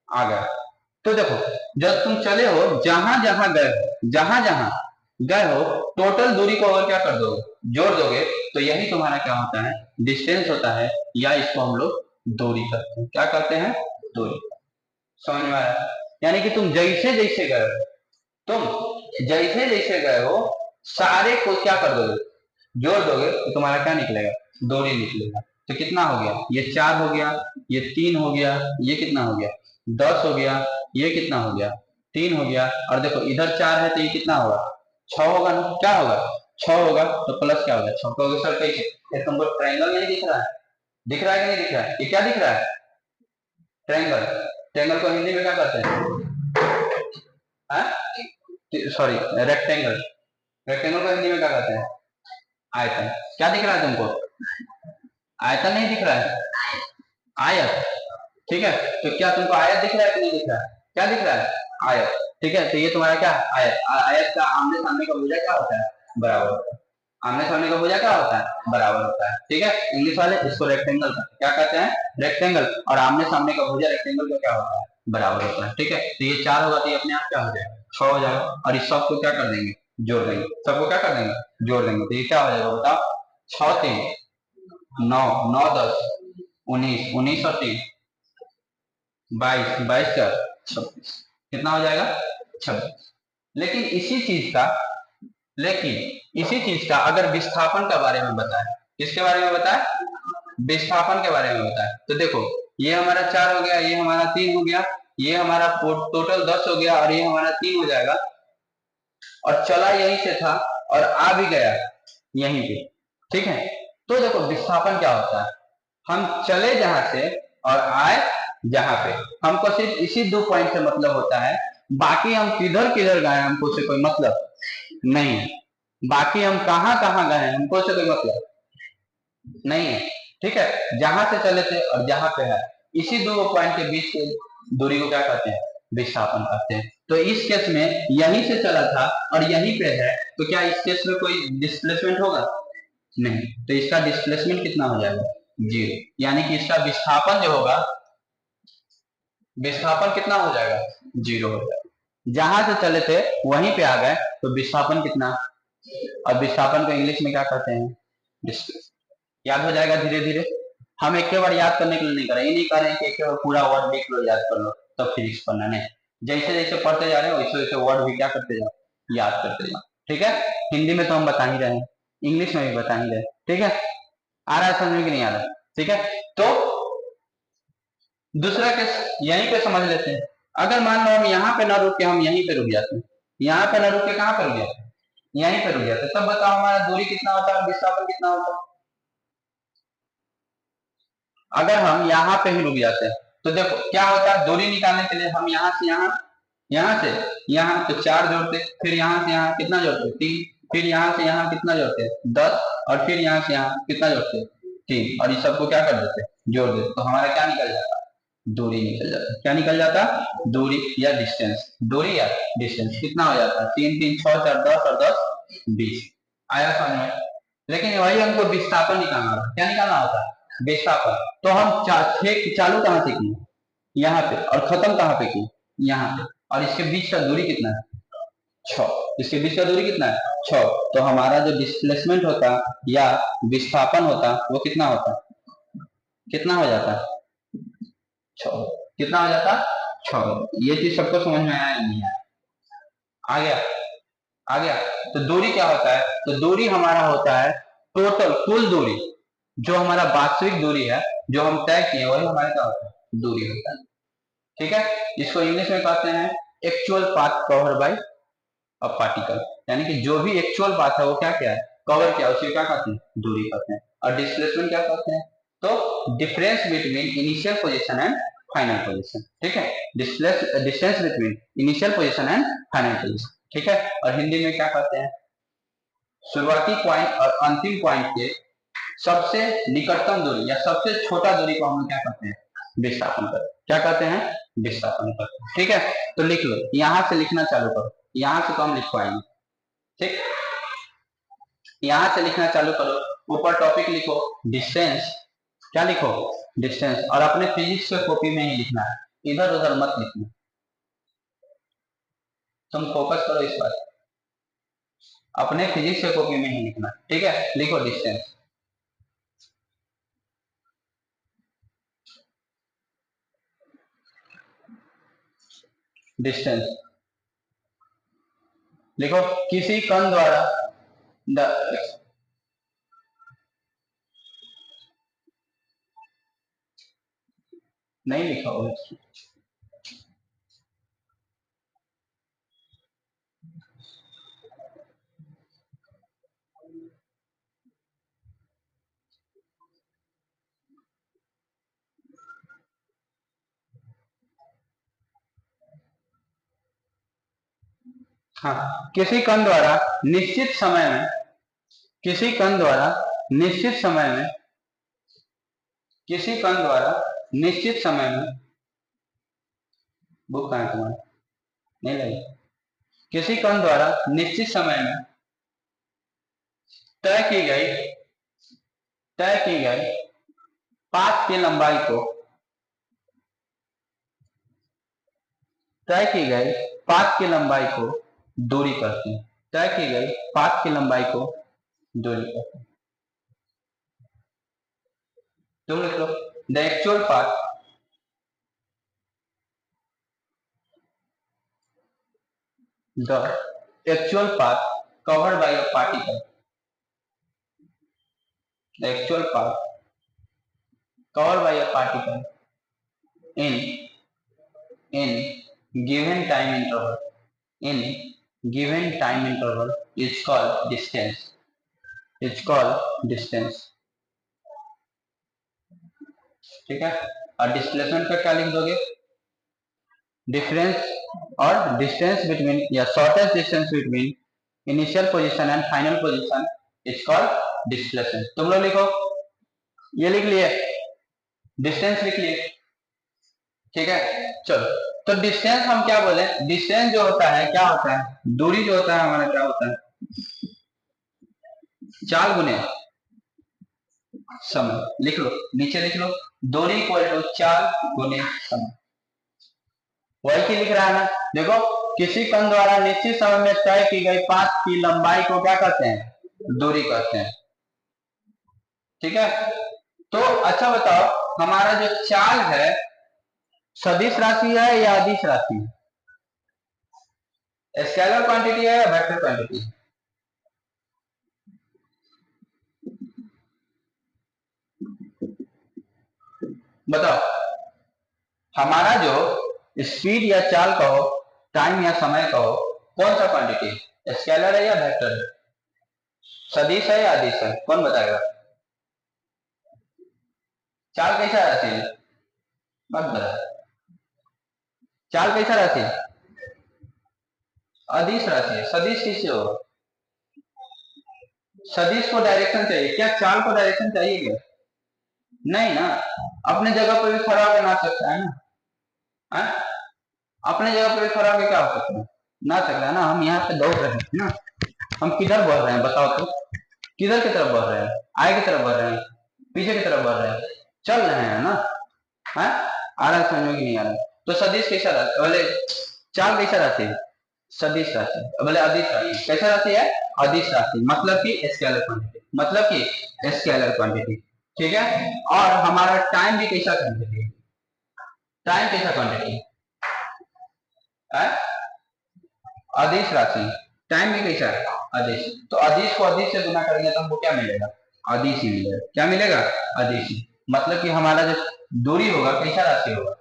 Speaker 1: आ गए। तो देखो, जब तुम चले हो, जहां जहां गए हो, जहां जहां गए हो, टोटल दूरी को अगर क्या कर दोगे, जोड़ दोगे, तो यही तुम्हारा क्या होता है, डिस्टेंस होता है, या इसको हम लोग दूरी करते हैं। क्या करते हैं, दूरी। समझ में आया, यानी कि तुम जैसे जैसे गए हो, तुम जैसे जैसे गए हो, सारे को क्या कर दोगे, जोड़ दोगे, तो तुम्हारा क्या निकलेगा, दूरी निकलेगा। तो कितना हो गया, ये 4 हो गया, ये 3 हो गया, ये कितना हो गया, 10 हो गया, ये कितना हो गया, 3 हो गया, और देखो इधर 4 है तो ये कितना होगा, 6 होगा ना, क्या होगा, 6 होगा, तो प्लस क्या होगा, 6 होगा। सर कैसे, ये तुमको ट्रायंगल नहीं दिख रहा है, दिख रहा है कि नहीं दिख रहा है, ये क्या दिख रहा है, ट्रायंगल। ट्रायंगल को हिंदी में क्या कहते हैं, सॉरी, रेक्टेंगल। रेक्टेंगल को हिंदी में क्या कहते हैं, आयतन। क्या दिख रहा है तुमको, आयतन नहीं दिख रहा है, आयत। ठीक है, तो क्या तुमको आयत दिख रहा है कि नहीं दिख रहा है, क्या दिख रहा है, आयत। ठीक है, तो ये तुम्हारा क्या, आयत। आयत का आमने सामने का भुजा क्या होता है, बराबर होता है। आमने सामने का भुजा क्या होता है, बराबर होता है। ठीक है, इंग्लिश वाले इसको रेक्टेंगल क्या कहते हैं, रेक्टेंगल, और आमने सामने का भुजा रेक्टेंगल का क्या होता है, बराबर होता है। ठीक है, तो ये 4 होगा, तो ये अपने आप क्या हो जाएगा, 6 हो जाएगा, और इस सबको क्या कर देंगे, जोड़ देंगे, सबको क्या कर देंगे, जोड़ देंगे, तो ये क्या हो जाएगा बताओ, 6 3 9, 9 10 19, 19 और 3 22, 22 4 26, कितना हो जाएगा, 26। लेकिन इसी चीज का अगर विस्थापन के बारे में बताए, किसके बारे में बताए, विस्थापन के बारे में बताए, तो देखो ये हमारा 4 हो गया, ये हमारा 3 हो गया, ये हमारा टोटल 10 हो गया, और ये हमारा 3 हो जाएगा, और चला यहीं से था और आ भी गया यहीं पे। ठीक है, तो देखो विस्थापन क्या होता है, हम चले जहां से और आए जहां पे, हमको सिर्फ इसी 2 पॉइंट से मतलब होता है, बाकी हम किधर किधर गए हमको से कोई मतलब नहीं है, बाकी हम कहां कहां गए हमको से कोई मतलब नहीं है। ठीक है, जहां से चले थे और जहां पे है, इसी 2 पॉइंट के बीच की दूरी को क्या कहते हैं, विस्थापन कहते हैं। तो इस केस में यहीं से चला था और यहीं पे है, तो क्या इस केस में कोई डिस्प्लेसमेंट होगा, नहीं, तो इसका डिस्प्लेसमेंट कितना हो जाएगा, जीरो, यानी कि इसका विस्थापन जो होगा, विस्थापन कितना हो जाएगा, जीरो हो जाएगा। जहां से चले थे वहीं पे आ गए तो विस्थापन कितना, और विस्थापन को इंग्लिश में क्या कहते हैं, डिस्टेंस। याद हो जाएगा धीरे धीरे। हम एक बार याद करने के लिए नहीं कर रहे, ये नहीं कर रहे हैं कि एक बार पूरा वर्ड लिख लो याद कर लो तब फिजिक्स पढ़ना, नहीं, जैसे जैसे पढ़ते जा रहे हो वैसे वैसे वर्ड भी क्या करते जाओ, याद करते जाओ। ठीक है, हिंदी में तो हम बता ही रहे हैं, इंग्लिश में भी बता ही रहे। ठीक है, आ रहा है समझ में कि नहीं आ रहा है? ठीक है, तो दूसरा केस यहीं पे समझ लेते हैं। अगर मान लो हम यहाँ पे ना रुक के हम यहीं पे रुक जाते हैं, यहाँ पे ना रुक के कहाँ पे रुक जाते हैं, यहीं पे रुक जाते हैं, तब बताओ हमारा दूरी कितना होता है, विस्थापन कितना होता है। अगर हम यहाँ पे ही रुक जाते हैं तो देखो क्या होता है, दूरी निकालने के लिए हम यहाँ से यहाँ, यहाँ से यहाँ तो 4 जोड़ते, फिर यहाँ से यहाँ कितना जोड़ते, 3, फिर यहाँ से यहाँ कितना जोड़ते, 10, और फिर यहाँ से यहाँ कितना जोड़ते, 3, और इस सबको क्या कर देते, जोड़ देते, तो हमारा क्या निकल जाता, दूरी निकल जाता। क्या निकल जाता, दूरी या डिस्टेंस, दूरी या डिस्टेंस कितना हो जाता, 3 3 6 4 10 और 10 20। आया समझ में? लेकिन वही हमको विस्थापन निकालना होता, क्या निकालना होता है, विस्थापन। तो हम चालू कहाँ से किए, यहाँ पे, और खत्म कहाँ पे किए, यहाँ पे, और इसके बीच का दूरी कितना है, 6, इसके बीच का दूरी कितना है, 6। तो हमारा जो डिस्प्लेसमेंट होता या विस्थापन होता वो कितना होता, कितना हो जाता, 6, कितना हो जाता, 6। ये चीज सबको समझ में आया नहीं है, आ गया, आ गया। तो दूरी क्या होता है, तो दूरी हमारा होता है टोटल, कुल दूरी, जो हमारा वास्तविक दूरी है जो हम तय किए वही हमारे क्या होता है, दूरी होता है। ठीक है, इसको इंग्लिश में कहते हैं actual path cover by a particle, यानी कि जो भी एक्चुअल पाथ है वो क्या क्या है, कवर क्या, उसे क्या कहते हैं, दूरी कहते हैं। और डिस्प्लेसमेंट क्या कहते हैं, तो difference between initial position and final position. ठीक है, distance between initial position and final position. ठीक है, और हिंदी में क्या कहते हैं, शुरुआती पॉइंट और अंतिम पॉइंट के सबसे निकटतम दूरी या सबसे छोटा दूरी को हम क्या कहते हैं, विस्थापन करते, क्या कहते हैं, विस्थापन करते हैं। ठीक है, तो लिख लो, यहां से लिखना चालू करो, यहां से तो हम लिख पाएंगे। ठीक, यहां से लिखना चालू करो, ऊपर टॉपिक लिखो डिस्टेंस, क्या लिखो, डिस्टेंस, और अपने फिजिक्स के कॉपी में ही लिखना है, इधर उधर मत लिखना, तुम फोकस करो इस पर, अपने फिजिक्स के कॉपी में ही लिखना। ठीक है, लिखो डिस्टेंस, डिस्टेंस लिखो, किसी कण द्वारा नहीं लिखा होगा, हाँ, किसी कण द्वारा निश्चित समय में, किसी कण द्वारा निश्चित समय में, किसी कण द्वारा निश्चित समय में, बुक कहाँ है तुम्हारा, नहीं लगी, किसी कण द्वारा निश्चित समय में तय की गई, तय की गई पाथ की लंबाई को, तय की गई पाथ की लंबाई को दूरी कहते हैं, तय की गई पाथ की लंबाई को दूरी कहते हैं। तुम लिख लो, the actual path, the actual path covered by a particle, the actual path covered by a particle in given time interval, in given time interval is called distance, is called distance। ठीक है, और displacement का क्या लिख दोगे, difference और distance between या shortest distance between initial position and final position is called displacement. तुम लोग लिखो, ये लिख लिए, डिस्टेंस लिख लिए। ठीक है, चलो, तो डिस्टेंस हम क्या बोले, डिस्टेंस जो होता है क्या होता है, दूरी जो होता है हमारा क्या होता है, 4 गुने समय। लिख लो, नीचे लिख लो, दूरी इक्वल टू चाल गुने समय। वही की लिख रहा है ना। देखो, किसी कण द्वारा निश्चित समय में तय की गई पाथ की लंबाई को क्या कहते हैं? दूरी कहते हैं। ठीक है, तो अच्छा बताओ, हमारा जो चाल है सदिश राशि है या अदिश राशि है? स्केलर क्वांटिटी है या वेक्टर क्वांटिटी? बताओ, हमारा जो स्पीड या चाल कहो, टाइम या समय कहो, कौन सा क्वांटिटी है? स्केलर है या वेक्टर है? सदिश है या अदिश है? कौन बताएगा? चाल कैसा राशि है? मत बता। चाल कैसा राशि है? अदिश राशि है। सदिश किससे होगा? सदिश को डायरेक्शन चाहिए, क्या चाल को डायरेक्शन चाहिए क्या? नहीं ना, अपने जगह पर भी खड़ा होकर नाच सकता है ना। है? अपने जगह पर भी खड़ा होकर क्या हो सकता है? नाच सकता है ना। हम यहाँ पे दौड़ रहे हैं ना, हम किधर बढ़ रहे हैं बताओ तो? किधर की तरफ बढ़ रहे हैं? आगे की तरफ बढ़ रहे हैं, पीछे की तरफ बढ़ रहे हैं? चल रहे हैं ना। है? आ रहा है समझ में कि नहीं आ रहा है? तो सदिश कैसा रहता है? बोले चाल कैसा रहती है? सदिश राशि। बोले अदिश राशि कैसा राशि है? अदिश राशि, मतलब कि स्केलर क्वांटिटी, मतलब कि स्केलर क्वांटिटी। ठीक है, और हमारा टाइम भी कैसा क्वांटिटी है? टाइम कैसा क्वांटिटी है? अदिश राशि। टाइम भी कैसा है? अदिश। तो अदिश को अदिश से गुना करेंगे तो हमको क्या मिलेगा? अदिश ही मिलेगा। क्या मिलेगा? अदिश ही। मतलब कि हमारा जो दूरी होगा कैसा राशि होगा?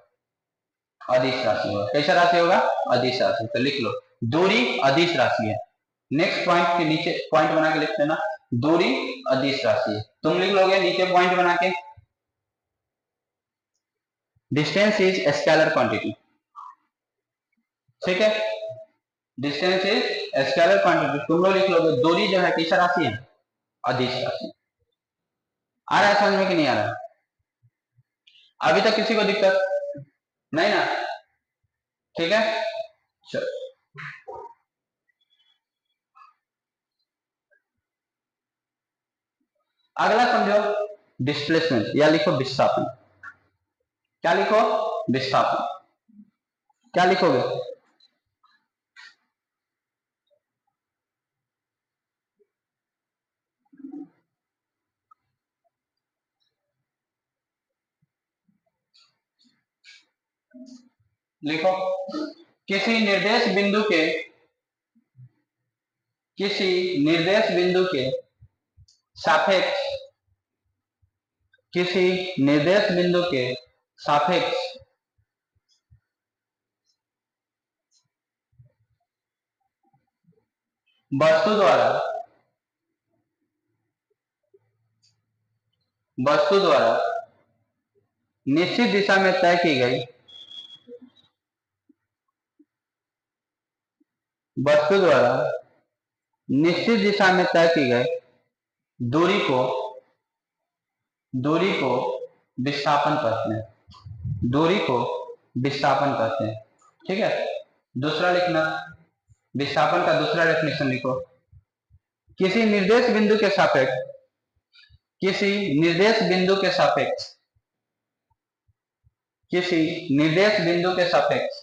Speaker 1: अदिश राशि होगा। कैसा राशि होगा? अदिश राशि। तो लिख लो, दूरी अदिश राशि है। नेक्स्ट पॉइंट के नीचे पॉइंट बना के लिख देना, दूरी अदिश राशि है। तुम लिख लोगे नीचे पॉइंट बना के, डिस्टेंस इज स्केलर क्वांटिटी। ठीक है, डिस्टेंस इज स्केलर क्वांटिटी। तुम लोग लिख लोगे दूरी जो है कैसा राशि है? अदिश राशि। आ रहा है समझ में कि नहीं आ रहा है? अभी तक किसी को दिक्कत नहीं ना? ठीक है, चलो अगला समझो, डिस्प्लेसमेंट या लिखो विस्थापन। क्या लिखो? विस्थापन। क्या लिखोगे? लिखो, किसी निर्देश बिंदु के, किसी निर्देश बिंदु के सापेक्ष, किसी निर्देश बिंदु के सापेक्ष वस्तु द्वारा, वस्तु द्वारा निश्चित दिशा में तय की गई, वस्तु द्वारा निश्चित दिशा में तय की गई दूरी को, दूरी को विस्थापन कहते हैं। दूरी को विस्थापन कहते हैं। ठीक है, दूसरा लिखना, विस्थापन का दूसरा डेफिनेशन लिखो, किसी निर्देश बिंदु के सापेक्ष, किसी निर्देश बिंदु के सापेक्ष, किसी निर्देश बिंदु के सापेक्ष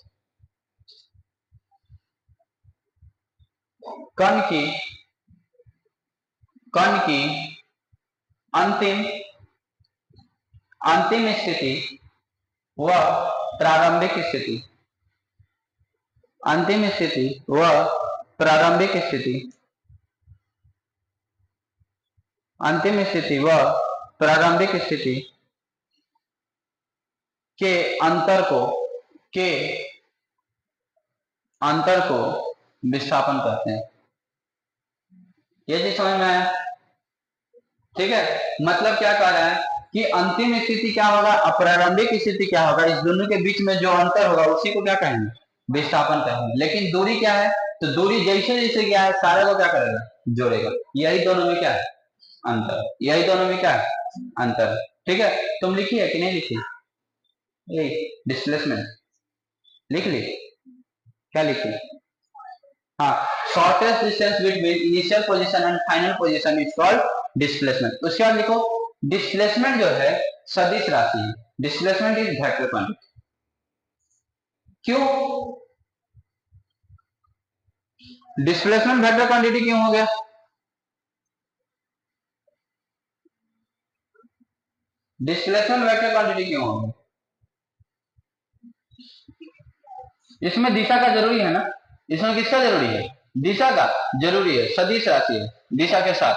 Speaker 1: कण की, कण की अंतिम, अंतिम स्थिति व प्रारंभिक स्थिति, अंतिम स्थिति व प्रारंभिक स्थिति, अंतिम स्थिति व प्रारंभिक स्थिति के अंतर को, के अंतर को विस्थापन कहते हैं। ये चीज समझ में आया? ठीक है, मतलब क्या कह रहा है कि अंतिम स्थिति क्या होगा, प्रारंभिक स्थिति क्या होगा, इस दोनों के बीच में जो अंतर होगा उसी को क्या कहेंगे? विस्थापन कहेंगे। लेकिन दूरी क्या है? तो दूरी जैसे जैसे क्या है सारे को क्या करेगा? जोड़ेगा। यही दोनों में क्या है? अंतर। यही दोनों में क्या है? अंतर। ठीक है, तुम लिखी है कि नहीं लिखी? डिस्प्लेसमेंट लिख ली? क्या लिखी? हाँ, shortest distance between initial position and final position is called displacement. उसके बाद लिखो, डिस्प्लेसमेंट जो है सदिश राशि है, डिस्प्लेसमेंट इज वेक्टर क्वांटिटी। क्यों डिस्प्लेसमेंट वेक्टर क्वांटिटी क्यों हो गया? डिस्प्लेसमेंट वेक्टर क्वांटिटी क्यों हो गया? इसमें दिशा का जरूरी है ना, इसमें किसका जरूरी है? दिशा का जरूरी है, सदिश राशि है, दिशा के साथ,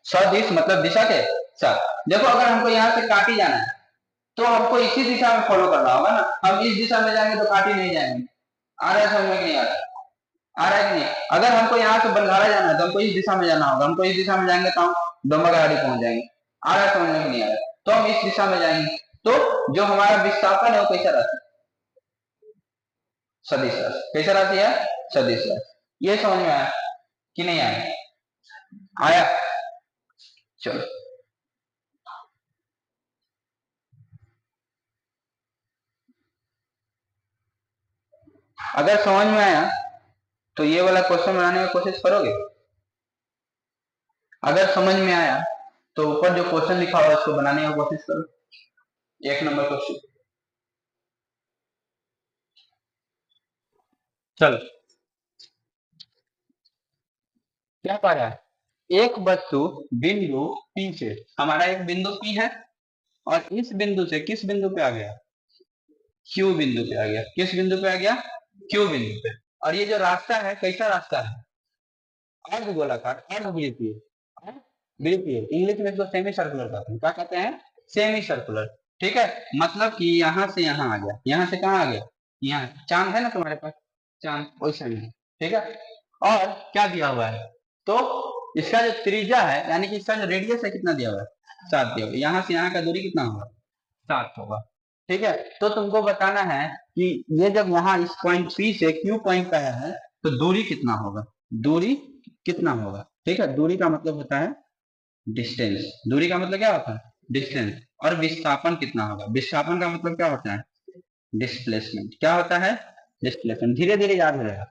Speaker 1: सदिश मतलब दिशा के साथ। देखो अगर हमको यहाँ से काटी जाना है तो हमको इसी दिशा में फॉलो करना होगा ना, हम इस दिशा में जाएंगे तो काटी नहीं जाएंगे। आ रहा है समझ में कि नहीं आ रहा है? आ रहा है कि नहीं? अगर हमको यहाँ से बंधारा जाना है तो हमको इस दिशा में जाना होगा, हमको इस दिशा में जाएंगे तो हम डोंबरगाड़ी पहुंच जाएंगे। आ रहा है समझ में कि नहीं आ रहा है? तो हम इस दिशा में जाएंगे तो जो हमारा विस्थापन है वो कैसा रहता है? सदिश राशि। कैसा राशि है? सदिश राशि। ये समझ में आया कि नहीं आया? आया। चलो अगर समझ में आया तो ये वाला क्वेश्चन बनाने की कोशिश करोगे? अगर समझ में आया तो ऊपर जो क्वेश्चन लिखा हुआ है उसको बनाने की कोशिश करो, 1 नंबर क्वेश्चन। चल क्या पा रहा है? एक वस्तु बिंदु P से, हमारा एक बिंदु P है और इस बिंदु से किस बिंदु पे आ गया? Q बिंदु पे आ गया। किस बिंदु पे आ गया? Q बिंदु पे। और ये जो रास्ता है कैसा रास्ता है? अर्धगोलाकार, अर्धवृत्तीय, वृत्तीय। इंग्लिश में इसको सेमी सर्कुलर कहते हैं। क्या कहते हैं? Semi circular. ठीक है, मतलब कि यहाँ से यहाँ आ गया, यहाँ से कहाँ आ गया? यहाँ चांद है ना तुम्हारे पास, चांद वैसे में। ठीक है, और क्या दिया हुआ है? तो इसका जो त्रिज्या है यानी कि इसका जो रेडियस है कितना दिया हुआ है? 7 दिया हुआ है। यहाँ से यहाँ का दूरी कितना होगा? 7 होगा। ठीक है, तो तुमको बताना है कि ये जब यहाँ इस पॉइंट P से Q पॉइंट पे आया है तो दूरी कितना होगा? दूरी कितना होगा? ठीक है, दूरी का मतलब होता है डिस्टेंस। दूरी का मतलब क्या होता है? डिस्टेंस। और विस्थापन कितना होगा? विस्थापन का मतलब क्या होता है? डिस्प्लेसमेंट। क्या होता है? डिस्प्लेसमेंट। धीरे धीरे याद हो जाएगा।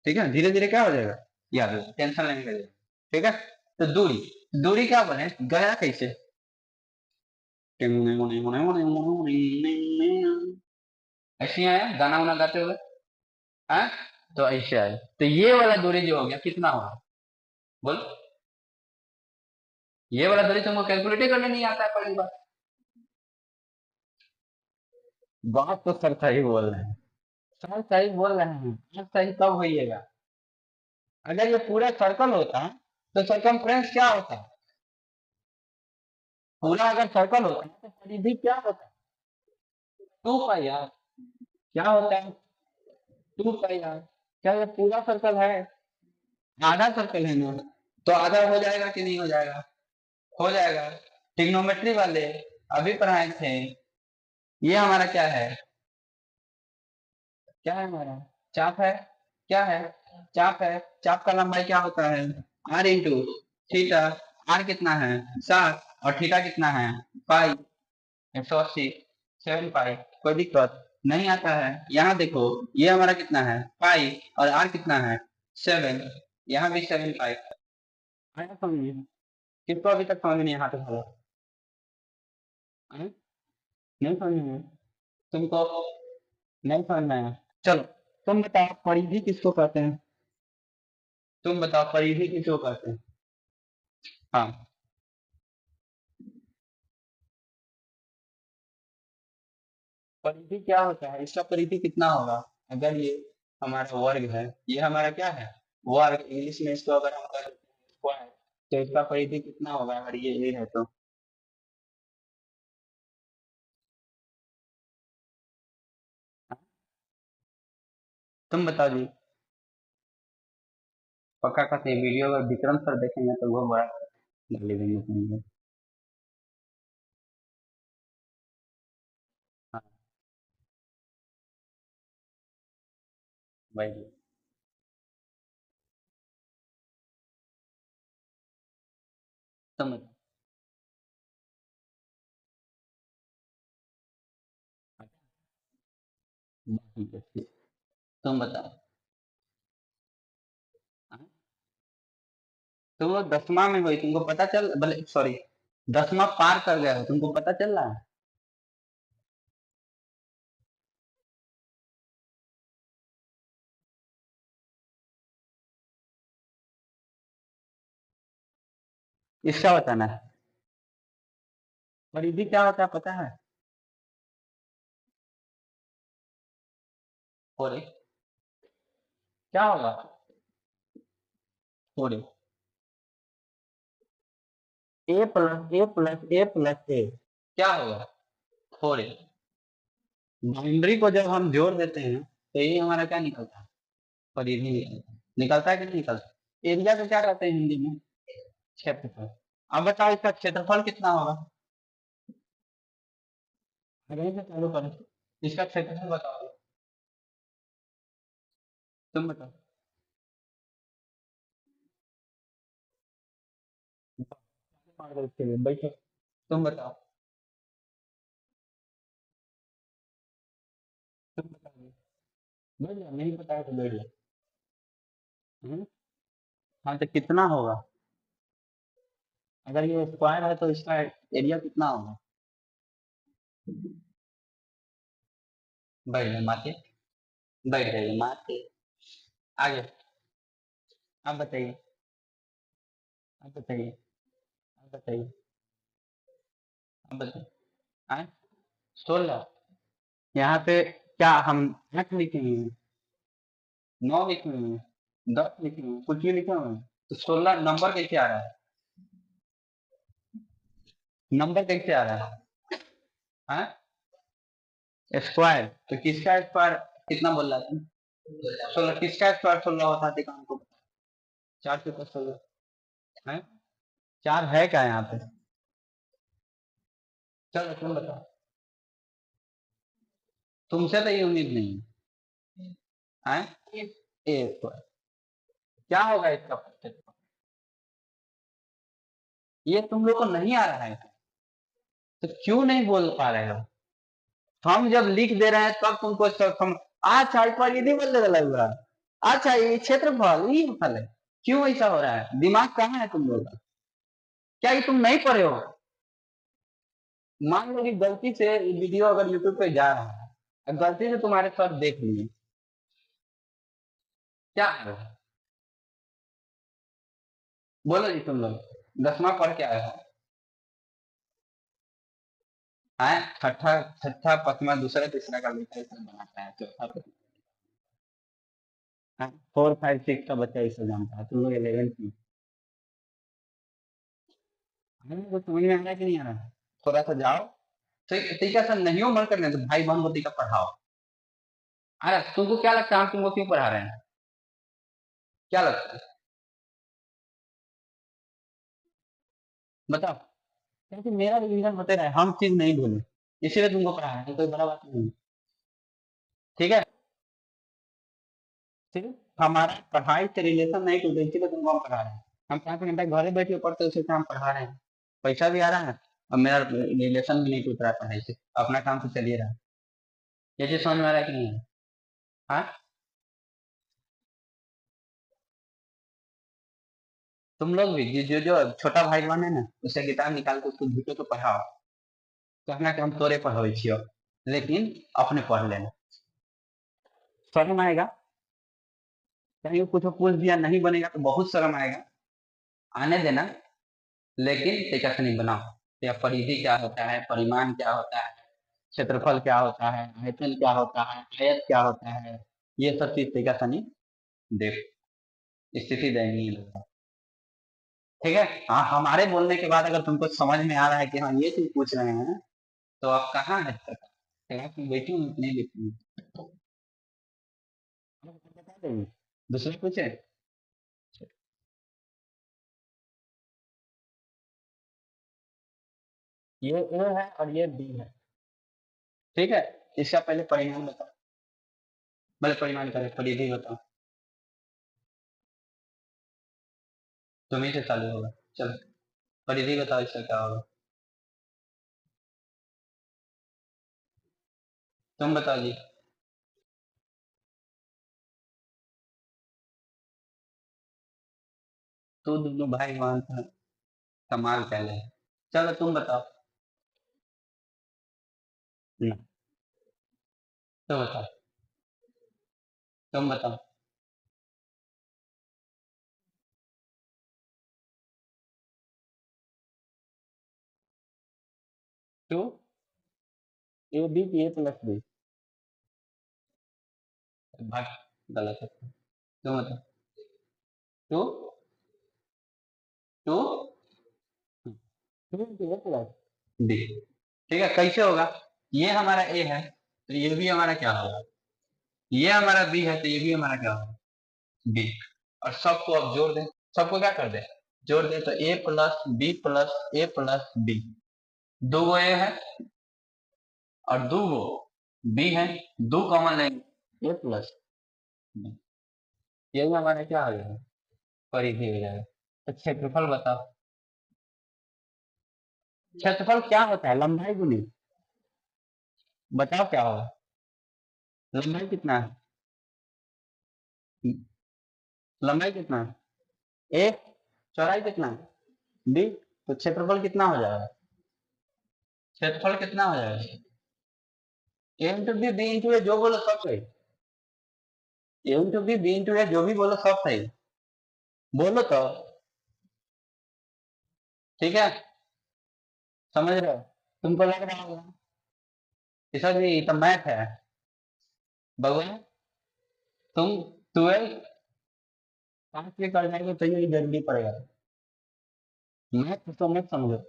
Speaker 1: ठीक है, धीरे धीरे क्या हो जाएगा? याद हो जाएगा, टेंशन लेने का जरूरत। ठीक है, तो दूरी, दूरी क्या बने गया कैसे? ऐसे आया गाना वाना गाते हुए, हाँ? तो ऐसे आया, तो ये वाला दूरी जो हो गया कितना होगा? बोल। ये वाला दूरी तुमको कैलकुलेट ही करने नहीं आता है पहली बार। बात तो सर सही बोल रहे हैं, सर सही बोल रहे हैं, सर सही तब होइएगा अगर ये पूरा सर्कल होता तो सरकमफ्रेंस क्या होता? पूरा अगर सर्कल होता तो परिधि क्या होता? 2 पाई यार। क्या होता है? 2 पाई यार। क्या ये पूरा सर्कल है? आधा सर्कल है ना, तो आधा हो जाएगा कि नहीं हो जाएगा? हो जाएगा। ट्रिग्नोमेट्री वाले अभी पढ़ाए थे। ये हमारा क्या है? क्या है हमारा? चाप है। क्या है? चाप है। चाप का लंबाई क्या होता है? Are into theta. आर कितना है? 7। और थीटा कितना है? पाई। 180। 7 पाई। कोई दिक्कत नहीं आता है। यहाँ देखो, ये हमारा कितना है? पाई। और आर कितना है? 7। यहाँ भी 7 पाई। आया समझ में? किसको अभी तक समझ नहीं आता था? नहीं समझ में? तुमको नहीं समझ में आया? चलो तुम बताओ परिधि किसको कहते हैं? तुम बताओ परिधि किसको कहते हैं? हाँ, परिधि क्या होता है? इसका परिधि कितना होगा? अगर ये हमारा वर्ग है, ये हमारा क्या है? वर्ग। इंग्लिश में इसको अगर हम कर स्क्वायर, तो इसका परिधि कितना होगा अगर ये है तो? हाँ? तुम बताओ जी। पक्का कहते हैं वीडियो अगर विक्रम सर देखेंगे तो वो बड़ा गाली देंगे तुमको। हाँ भाई। तुम बताओ। ठीक है, ठीक। तुम बताओ। हाँ? तुम लोग 10वां में हुई, तुमको पता चल भले, सॉरी, 10वां पार कर गए हो, तुमको पता चल रहा है? इसका बताना है। परिधि क्या होता है पता है? और क्या होगा? और ए प्लस ए क्या होगा? फोर ए। बाउंड्री को जब हम जोड़ देते हैं तो ये हमारा क्या निकलता है? परिधि निकलता है। निकलता है कि नहीं निकलता? एरिया को क्या कहते हैं हिंदी में? क्षेत्रफल। अब बताओ इसका क्षेत्रफल कितना होगा? अगर से चालू करो, इसका क्षेत्रफल बताओ। तुम बताओ। मार दो इसके लिए, बैठो। तुम बताओ। तुम बताओ। बैठ जाओ, नहीं पता है तो बैठ जाओ। हम्म? हाँ तो कितना होगा? अगर ये स्क्वायर है तो इसका एरिया कितना होगा? बैठ जाओ माते। बैठ जाइए माते। आगे। आप बताइए। आप बताइए। आप बताइए। आप बताइए। हाँ? 16। यहाँ पे क्या हम 8 लिखे हैं? 9 लिखे हैं? 10 लिखे हैं? कुछ भी लिखे हुए हैं? तो 16 नंबर कैसे आ रहा है? नंबर कैसे आ रहा है? हाँ? स्क्वायर तो किसका स्क्वायर? कितना बोल रहा था? 16 किसका स्क्वायर 16 होता है हमको? 4 के ऊपर 16 है। 4 है क्या यहाँ पे? चलो तुम बताओ। तुमसे तो ये उम्मीद नहीं है। ए स्क्वायर क्या होगा इसका प्रतिशत? ये तुम लोग को नहीं आ रहा है तो क्यों नहीं बोल पा रहे हो? हम जब लिख दे रहे हैं तब तुमको हम अच्छा एक बार यदि बोल दे लगा। अच्छा ये क्षेत्रफल ये फल है। क्यों ऐसा हो रहा है? दिमाग कहाँ है तुम लोग का? क्या ये तुम नहीं पढ़े हो? मान लो कि गलती से वीडियो अगर यूट्यूब पे जा रहा है और गलती से तुम्हारे सर देख लिए, क्या है? बोलो जी तुम लोग 10वां पढ़ के आए हो? आए छठा छठा पांचवा दूसरा तीसरा का लेकर सब बनाता है चौथा 4 5 6 का बच्चा इसे जानता है, तुम लोग 11 की। हमें कुछ समझ में आ रहा है कि नहीं आ रहा है? थोड़ा सा जाओ। तो टीका सर नहीं हो मन करने तो भाई बहन को टीका पढ़ाओ। अरे तुमको क्या लगता है हम तुमको क्यों पढ़ा रहे हैं? क्या लगता है? बताओ। क्योंकि मेरा रिवीजन होते रहे, हम चीज नहीं भूले, इसीलिए तुमको पढ़ा रहे हैं, कोई बड़ा बात नहीं। ठीक है। ठीक है। हमारा पढ़ाई से रिलेशन नहीं टूटे इसीलिए तुमको हम पढ़ा रहे हैं। हम 5 घंटा घरे बैठे पढ़ते उसी से हम पढ़ा रहे हैं। पैसा भी आ रहा है और मेरा रिलेशन भी नहीं टूट रहा है पढ़ाई से। अपना काम तो चलिए रहा है। ये चीज समझ में आ रहा है कि नहीं है? हाँ? तुम लोग भी जो जो छोटा भाई बहन है ना उसे किताब निकाल के उसको झूठे को पढ़ाओ। कहना कि हम तोरे पढ़ावे छियो, लेकिन अपने पढ़ लेना। शर्म आएगा। कहीं कुछ पूछ दिया नहीं बनेगा तो बहुत शर्म आएगा। आने देना। लेकिन टीका से नहीं बनाओ। या परिधि क्या होता है, परिमाण क्या होता है, क्षेत्रफल क्या होता है, आयतन क्या होता है, आयत क्या होता है, ये सब चीज टीका सनी देख। स्थिति दयनीय लगता है। ठीक है। हाँ हमारे बोलने के बाद अगर तुमको समझ में आ रहा है कि हाँ ये चीज पूछ रहे हैं तो आप कहाँ है तक? तुम बेटी हूँ नहीं लिखी। बता देंगे। दूसरे पूछे। ये ए है और ये बी है। ठीक है। इसका पहले परिमाण बताओ। पहले परिमाण करें परिधि बताओ। तुम्ही से चालू होगा। चलो परिधि बताओ इसका क्या होगा? तुम बताओ जी। तो दोनों भाई बहन का कमाल पहले है। चलो तुम बताओ ना, तुम बताओ, तुम बताओ। टू ए बी की ए प्लस बी। भाग, गलत है। तुम बताओ। Two two two into A plus B. ठीक है, कैसे होगा? ये हमारा ए है तो ये भी हमारा क्या होगा? ये हमारा बी है तो ये भी हमारा क्या होगा? बी। और सबको अब जोड़ दें, सबको क्या कर दें? जोड़ दें तो ए प्लस बी। दो गो ए है और दो गो बी है, दो कॉमन लेंगे ए प्लस बी। ये हमारा क्या हो जाएगा? परिधि हो जाएगा। तो क्षेत्रफल बताओ। क्षेत्रफल क्या होता है? लंबाई गुनी, बताओ क्या होगा? लंबाई कितना है? लंबाई कितना है? ए। चौड़ाई कितना है? बी। तो क्षेत्रफल कितना हो जाएगा? क्षेत्रफल कितना हो जाएगा? ए इंटू बी, बी इंटू ए, जो बोलो सब सही। ए इंटू बी, बी इंटू ए, जो भी बोलो सब सही। बोलो तो। ठीक है, समझ रहे हो? तुमको लग रहा होगा कि सर जी तो मैथ है। बगुआ, तुम 12 पास भी कर जाएंगे तो ये जल्दी पड़ेगा। मैथ तो मत समझो,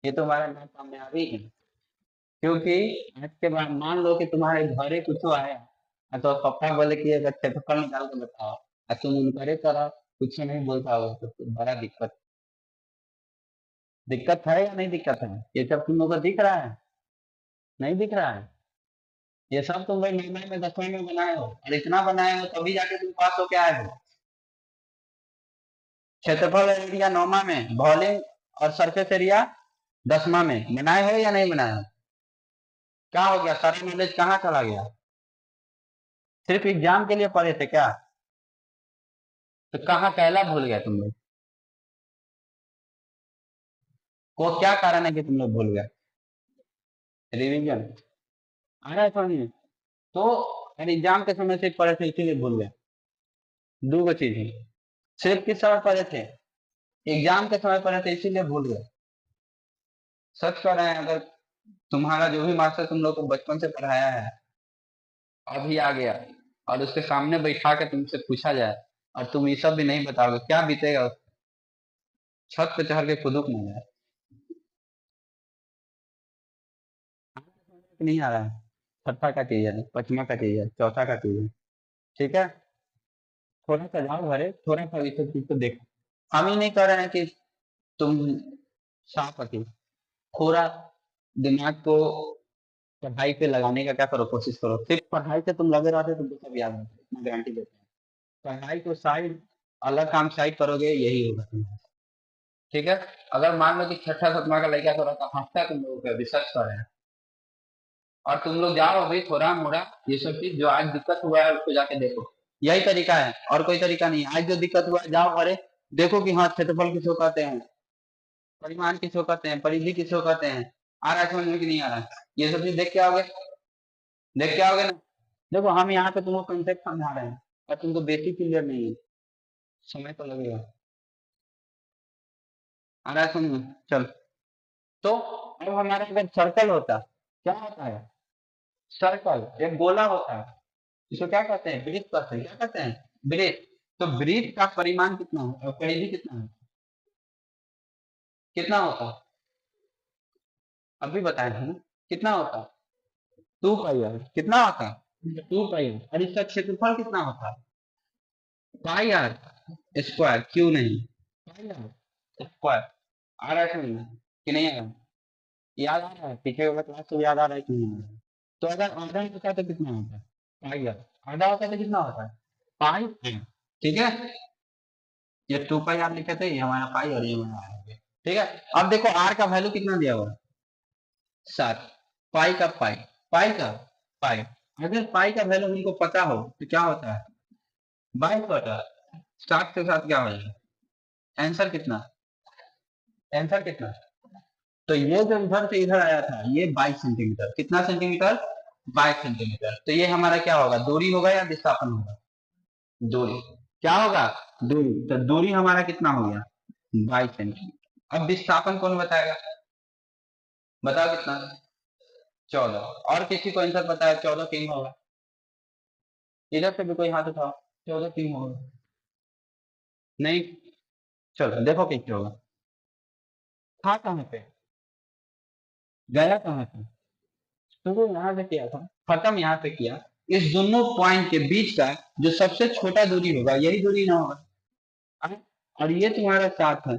Speaker 1: ये तुम्हारा ना कामयाबी है। क्योंकि आज के बाद मान लो कि तुम्हारे घरे कुछ आया तो पापा बोले कि अगर क्षेत्रफल निकाल के बताओ और तुम उनकरे तरह कुछ नहीं बोल पाओगे तो बड़ा दिक्कत। दिक्कत है या नहीं दिक्कत है? ये सब तुम लोगों को दिख रहा है? नहीं दिख रहा है? ये सब तुम भाई 9वीं में 10वीं में बनाए हो और इतना बनाए हो तभी जाके तुम पास होके आए हो। क्षेत्रफल और एरिया 9वीं में, वॉल्यूम और सरफेस एरिया 10वीं में बनाए हो या नहीं बनाए हो? क्या हो गया, सारा नॉलेज कहाँ चला गया? सिर्फ एग्जाम के लिए पढ़े थे क्या? तो कहाँ पहला भूल गया तुम लोग? वो क्या कारण है कि तुम लोग भूल गए? रिवीजन आ रहा है समझ में? तो एग्जाम के समय से पढ़े थे इसीलिए भूल गए। दो गो चीज है। सिर्फ किस समय पढ़े थे? एग्जाम के समय पढ़े थे इसीलिए भूल गए। सच कह रहे हैं, अगर तुम्हारा जो भी मास्टर तुम लोग को बचपन से पढ़ाया है अभी आ गया और उसके सामने बैठा के तुमसे पूछा जाए और तुम ये सब भी नहीं बताओगे, क्या बीतेगा? छत पे चढ़ के खुदुक नहीं जाए। नहीं आ रहा है? छठा का चीज है, पचमा का चीज है, चौथा का चीज है। ठीक है, थोड़ा सा जाओ घरे, थोड़ा सा इस सब चीज को देखो। हम ही नहीं कह रहे हैं कि तुम साफ रखो, थोड़ा दिमाग को पढ़ाई पे लगाने का क्या करो, कोशिश करो। सिर्फ पढ़ाई से तुम लगे रहते तो सब याद रहता, इतना गारंटी देते हैं। पढ़ाई को साइड, अलग काम साइड करोगे यही होगा तुम्हारा। ठीक है, अगर मान लो कि छठा सतमा का लड़का थोड़ा सा हंसता है तुम लोगों पे, रिसर्च कर रहे हैं और तुम लोग जाओ भाई थोड़ा मोड़ा ये सब चीज जो आज दिक्कत हुआ है उसको जाके देखो। यही तरीका है और कोई तरीका नहीं है। आज जो दिक्कत हुआ है जाओ घरे, देखो कि हाँ क्षेत्रफल किसको कहते हैं, परिमाण किसको कहते हैं, परिधि किसको कहते हैं। आ रहा है समझ में कि नहीं आ रहा है? ये सब चीज देख के आओगे, देख के आओगे ना? देखो हम यहाँ पे तुमको कंसेप्ट समझा रहे हैं और तुमको बेसिक क्लियर नहीं है, समय तो लगेगा। आ रहा है समझ में? चल, तो अब हमारा अगर सर्कल होता, क्या होता है? सर्कल एक गोला होता है, इसको क्या कहते हैं? वृत्त कहते हैं। क्या कहते हैं? वृत्त। तो वृत्त का परिमाण कितना है और परिधि कितना है? कितना होता है? अभी बताए थे ना, कितना होता है? 2 पाई आर। कितना होता है? 2 पाई आर। और इसका क्षेत्रफल कितना होता है? पाई आर स्क्वायर, क्यों नहीं? पाई आर स्क्वायर। आ रहा है समझ में कि नहीं आ रहा है? याद आ रहा है? पीछे वाला क्लास तो याद आ रहा है कि नहीं आ रहा है? तो अगर आधा होता है तो कितना होता है? पाई आर। आधा होता है तो कितना होता है? पाई आर। ठीक है, ये 2 पाई आर लिखे थे, ये हमारा पाई और ये हमारा आर हो गया। ठीक है, अब देखो आर का वैल्यू कितना दिया हुआ है? 7। पाई का पाई, पाई का पाई। अगर पाई का वैल्यू हमको पता हो तो क्या होता है? 22/7 के साथ क्या हो जाएगा? आंसर कितना? आंसर कितना? तो ये जो इधर से इधर आया था ये 22 सेंटीमीटर, कितना सेंटीमीटर? 22 सेंटीमीटर। तो ये हमारा क्या होगा, दूरी होगा या विस्थापन होगा? दूरी। क्या होगा? दूरी। तो दूरी हमारा कितना हो गया? 22 सेंटीमीटर। अब विस्थापन कौन बताएगा? बताओ कितना? 14। और किसी को आंसर पता है? 14 क्यों होगा? इधर से भी कोई हाथ उठाओ, 14 क्यों होगा? नहीं? चलो देखो कैसे होगा। था कहाँ पे? गया कहाँ पे? शुरू यहाँ से किया था, खत्म यहाँ पे किया। इस दोनों पॉइंट के बीच का जो सबसे छोटा दूरी होगा यही दूरी ना होगा। हैं? और ये तुम्हारा साथ है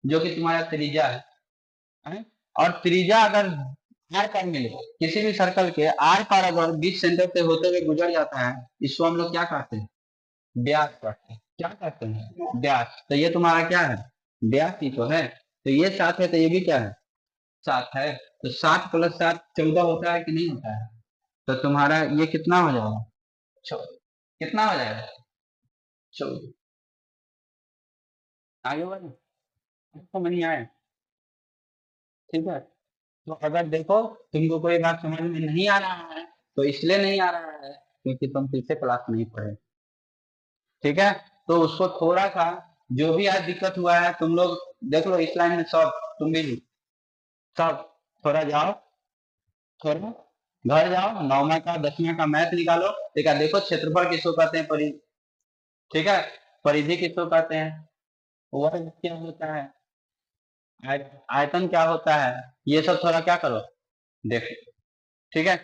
Speaker 1: जो कि तुम्हारा त्रिज्या है। हैं? और त्रिज्या अगर आर पार मिले, किसी भी सर्कल के आर पार अगर बीच सेंटर से होते हुए गुजर जाता है, इसको हम लोग क्या कहते हैं? व्यास कहते हैं। क्या कहते हैं? व्यास। तो ये तुम्हारा क्या है? व्यास ही तो है। तो ये 7 है तो ये भी क्या है? 7 है। तो 7 + 7 14 होता है कि नहीं होता है? तो तुम्हारा ये कितना हो जाएगा? 14। कितना हो जाएगा? 14। आगे बढ़ो, समझ नहीं आया? ठीक है। तो अगर देखो तुमको कोई बात समझ में नहीं आ रहा है तो इसलिए नहीं आ रहा है क्योंकि तुम पीछे क्लास नहीं पढ़े। ठीक है। तो उसको थोड़ा सा जो भी आज दिक्कत हुआ है तुम लोग देख लो इस लाइन में सब, तुम भी सब थोड़ा जाओ, थोड़ा घर जाओ, 9वां का 10वां का मैथ निकालो। ठीक है। देखो क्षेत्रफल किसको कहते हैं? ठीक है। परिधि किसको कहते हैं? वर्ग क्या होता है? आयतन क्या होता है? ये सब थोड़ा क्या करो, देखो। ठीक है।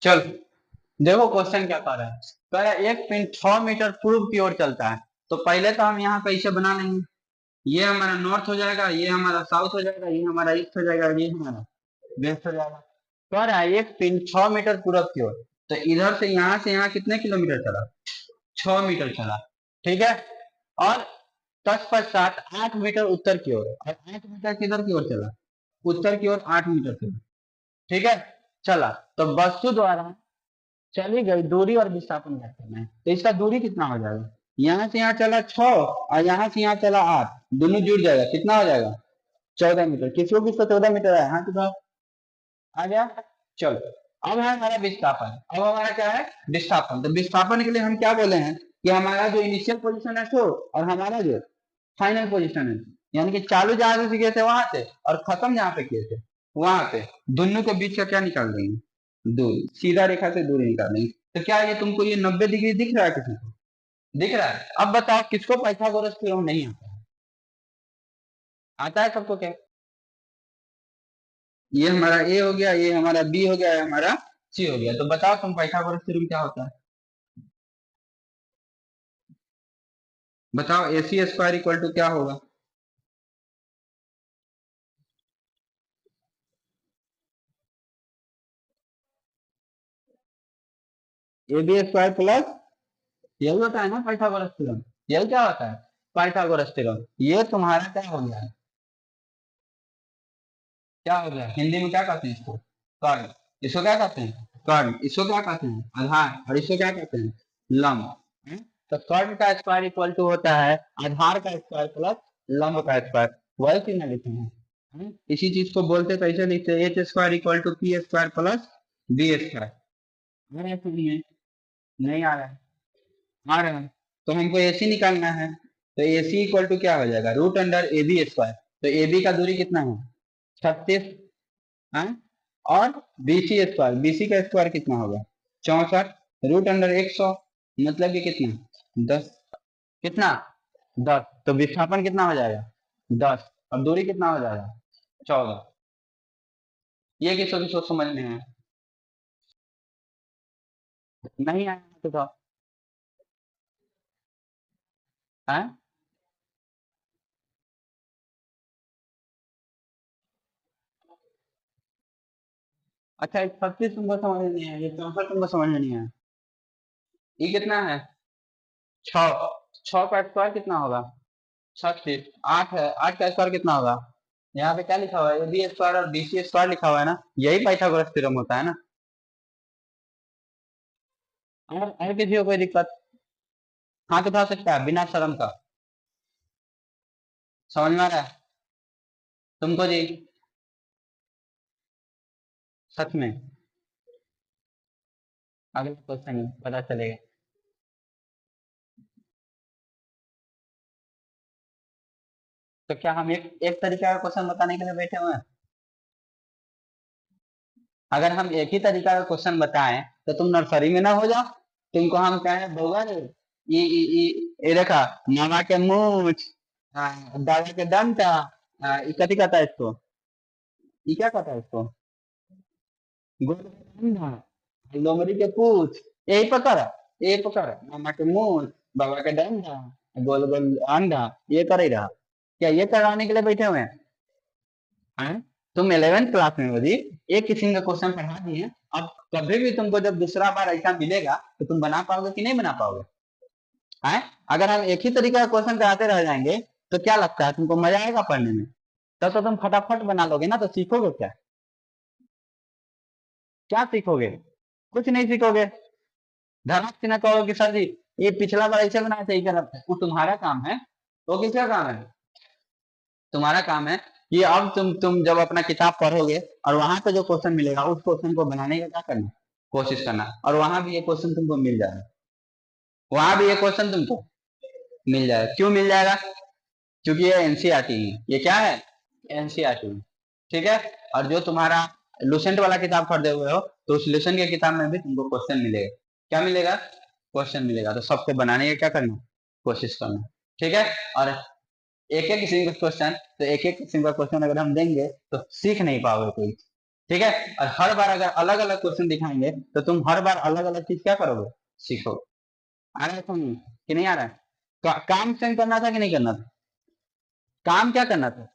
Speaker 1: चल देखो क्वेश्चन क्या कर रहा है। कह रहा है एक पिन 6 मीटर पूर्व की ओर चलता है। तो पहले तो हम यहाँ कैसे बना लेंगे? ये हमारा नॉर्थ हो जाएगा, ये हमारा साउथ हो जाएगा, ये हमारा ईस्ट हो जाएगा, ये हमारा वेस्ट हो जाएगा। कह रहा है एक पिन 6 मीटर पूर्व की ओर। तो इधर से यहाँ कितने किलोमीटर चला? 6 मीटर चला। ठीक है। और तत्पश्चात 8 मीटर उत्तर की ओर, और 8 मीटर किधर की ओर चला? उत्तर की ओर 8 मीटर चला। ठीक है। चला। तो वस्तु द्वारा चली गई दूरी और विस्थापन ज्ञात करना है। तो इसका दूरी कितना हो जाएगा? यहाँ से यहाँ चला 6 और यहाँ से यहाँ चला 8, दोनों जुड़ जाएगा, कितना हो जाएगा? 14 मीटर। किसको 14 मीटर है? हाँ तो आ गया। चलो। अब है हमारा विस्थापन। अब हमारा क्या है? विस्थापन। तो विस्थापन के लिए हम क्या बोले हैं कि हमारा जो इनिशियल पोजीशन है सो, और हमारा जो फाइनल पोजीशन है, यानी कि चालू जहां से किए थे वहां से और खत्म जहां पे किए थे वहां पे, दोनों के बीच का क्या निकाल देंगे? दूरी। सीधा रेखा से दूरी निकाल देंगे। तो क्या ये तुमको ये 90 डिग्री दिख रहा है? किसी को दिख रहा है? अब बताओ किसको पाइथागोरस थ्योरम नहीं आता है? आता है सबको क्या? ये हमारा ए हो गया, ये हमारा बी हो गया, ये हमारा सी हो गया। तो बताओ तुम पाइथागोरस थ्योरम क्या होता है? बताओ AC² इक्वल टू क्या होगा? AB स्क्वायर प्लस, यही होता है ना पाइथागोरस थ्योरम, यही क्या होता है पाइथागोरस थ्योरम। ये तुम्हारा क्या हो गया, क्या हो गया, हिंदी में क्या कहते हैं इसको, कर्ण। इसको क्या कहते हैं कर्ण, इसको क्या कहते हैं आधार, और इसको क्या कहते हैं लंब। तो कर्ण का स्क्वायर इक्वल टू होता है आधार का स्क्वायर प्लस लंब का स्क्वायर, वही चीज ना लिखे हैं। इसी चीज को बोलते कैसे लिखते हैं, H square equal to P square plus B square. आ रहा है कि नहीं है? नहीं आ रहा है, आ रहा है। तो हमको एसी निकालना है, तो एसी इक्वल टू क्या हो जाएगा root under A B square. तो ए बी का दूरी कितना है 36, और बीसी स्क्वायर, बीसी का स्क्वायर कितना होगा 64, रूट अंडर 100, मतलब कि कितना 10, कितना 10। तो विस्थापन कितना हो जाएगा 10, और दूरी कितना हो जाएगा 14। ये किसको किसको समझ में है, नहीं आया तो है। अच्छा 36 तुमको समझ में नहीं है, ये 64 तुमको समझ में नहीं है। ये कितना है 6, 6 का स्क्वायर कितना होगा 36, 8 है, 8 का स्क्वायर कितना होगा, यहाँ पे क्या लिखा हुआ है ए बी स्क्वायर और बी सी स्क्वायर लिखा हुआ है ना, यही पाइथागोरस थ्योरम होता है ना। और किसी को कोई दिक्कत, हाथ उठा सकता है बिना शर्म का, समझ में आ रहा है तुमको जी, सच में। अगला क्वेश्चन पता चलेगा। तो क्या हम एक एक तरीका का क्वेश्चन बताने के लिए बैठे हुए हैं, अगर हम एक ही तरीका का क्वेश्चन बताएं तो तुम नर्सरी में ना हो जाओ, तुमको हम कहे बउआ रे ये देखा मामा के मूछ, दादा के डंडा, ये कथी कहता है इसको, ये क्या कहता है इसको गोल अंडा, लोमड़ी के पूछ, यही पकड़, यही पकड़ मामा के मूछ, बाबा के डंडा, गोल गोल अंडा, ये कर ही रहा, क्या ये कराने के लिए बैठे हुए हैं। तुम 11th क्लास में हो जी, एक किस्म का क्वेश्चन पढ़ा दिए, अब कभी भी तुमको जब दूसरा बार ऐसा मिलेगा तो तुम बना पाओगे कि नहीं बना पाओगे, है। अगर हम एक ही तरीके का क्वेश्चन कराते रह जाएंगे तो क्या लगता है तुमको मजा आएगा पढ़ने में, तब तो तुम फटाफट बना लोगे ना, तो सीखोगे क्या, क्या सीखोगे, कुछ नहीं सीखोगे। धड़क से ना कहोगे कि सर जी ये पिछला बार ऐसे बनाया था, ये गलत है, वो तुम्हारा काम है, वो किसका काम है, तुम्हारा काम है कि अब तुम जब अपना किताब पढ़ोगे और वहां पे जो क्वेश्चन मिलेगा उस क्वेश्चन को बनाने का क्या करना, कोशिश करना, और वहां भी ये क्वेश्चन तुमको मिल जाएगा, वहां भी ये क्वेश्चन तुमको मिल जाएगा। क्यों मिल जाएगा, क्योंकि ये एनसीईआरटी है, ये क्या है एनसीईआरटी, ठीक है। और जो तुम्हारा लुसेंट वाला किताब खरीदे हुए हो तो उस लुसेंट के किताब में भी तुमको क्वेश्चन मिलेगा, क्या मिलेगा क्वेश्चन मिलेगा, तो सबको बनाने का क्या करना कोशिश करना, ठीक है। और एक एक किस्म का क्वेश्चन, तो एक एक किस्म का क्वेश्चन अगर हम देंगे तो सीख नहीं पाओगे कोई, ठीक है। और हर बार अगर अलग अलग क्वेश्चन दिखाएंगे तो तुम हर बार अलग अलग चीज क्या करोगे सीखोगे। आ रहा है तुम कि नहीं आ रहा है, काम सेंड करना था कि नहीं करना था, काम क्या करना था,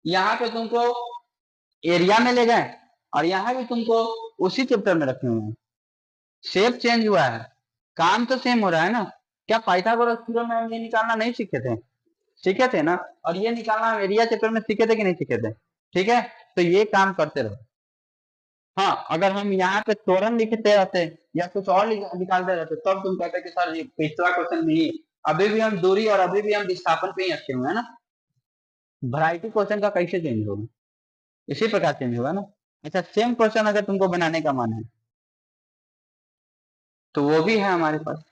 Speaker 1: यहाँ पे तुमको एरिया में ले गए और यहाँ भी तुमको उसी चैप्टर में रखे हुए हैं, शेप चेंज हुआ है, काम तो सेम हो रहा है ना। क्या पाइथागोरस थ्योरम में हम ये निकालना नहीं सीखे थे, सीखे थे ना, और ये निकालना हम एरिया चैप्टर में सीखे थे कि नहीं सीखे थे, ठीक है। तो ये काम करते रहो। हाँ अगर हम यहाँ पे त्वरण लिखते रहते या कुछ और निकालते रहते तब तुम कहते कि सर ये पिछला क्वेश्चन नहीं, अभी भी हम दूरी और अभी भी हम विस्थापन पे ही अटके हुए हैं ना, वैरायटी क्वेश्चन का कैसे चेंज होगा, इसी प्रकार चेंज होगा ना। अच्छा सेम क्वेश्चन अगर तुमको बनाने का मन है तो वो भी है हमारे पास,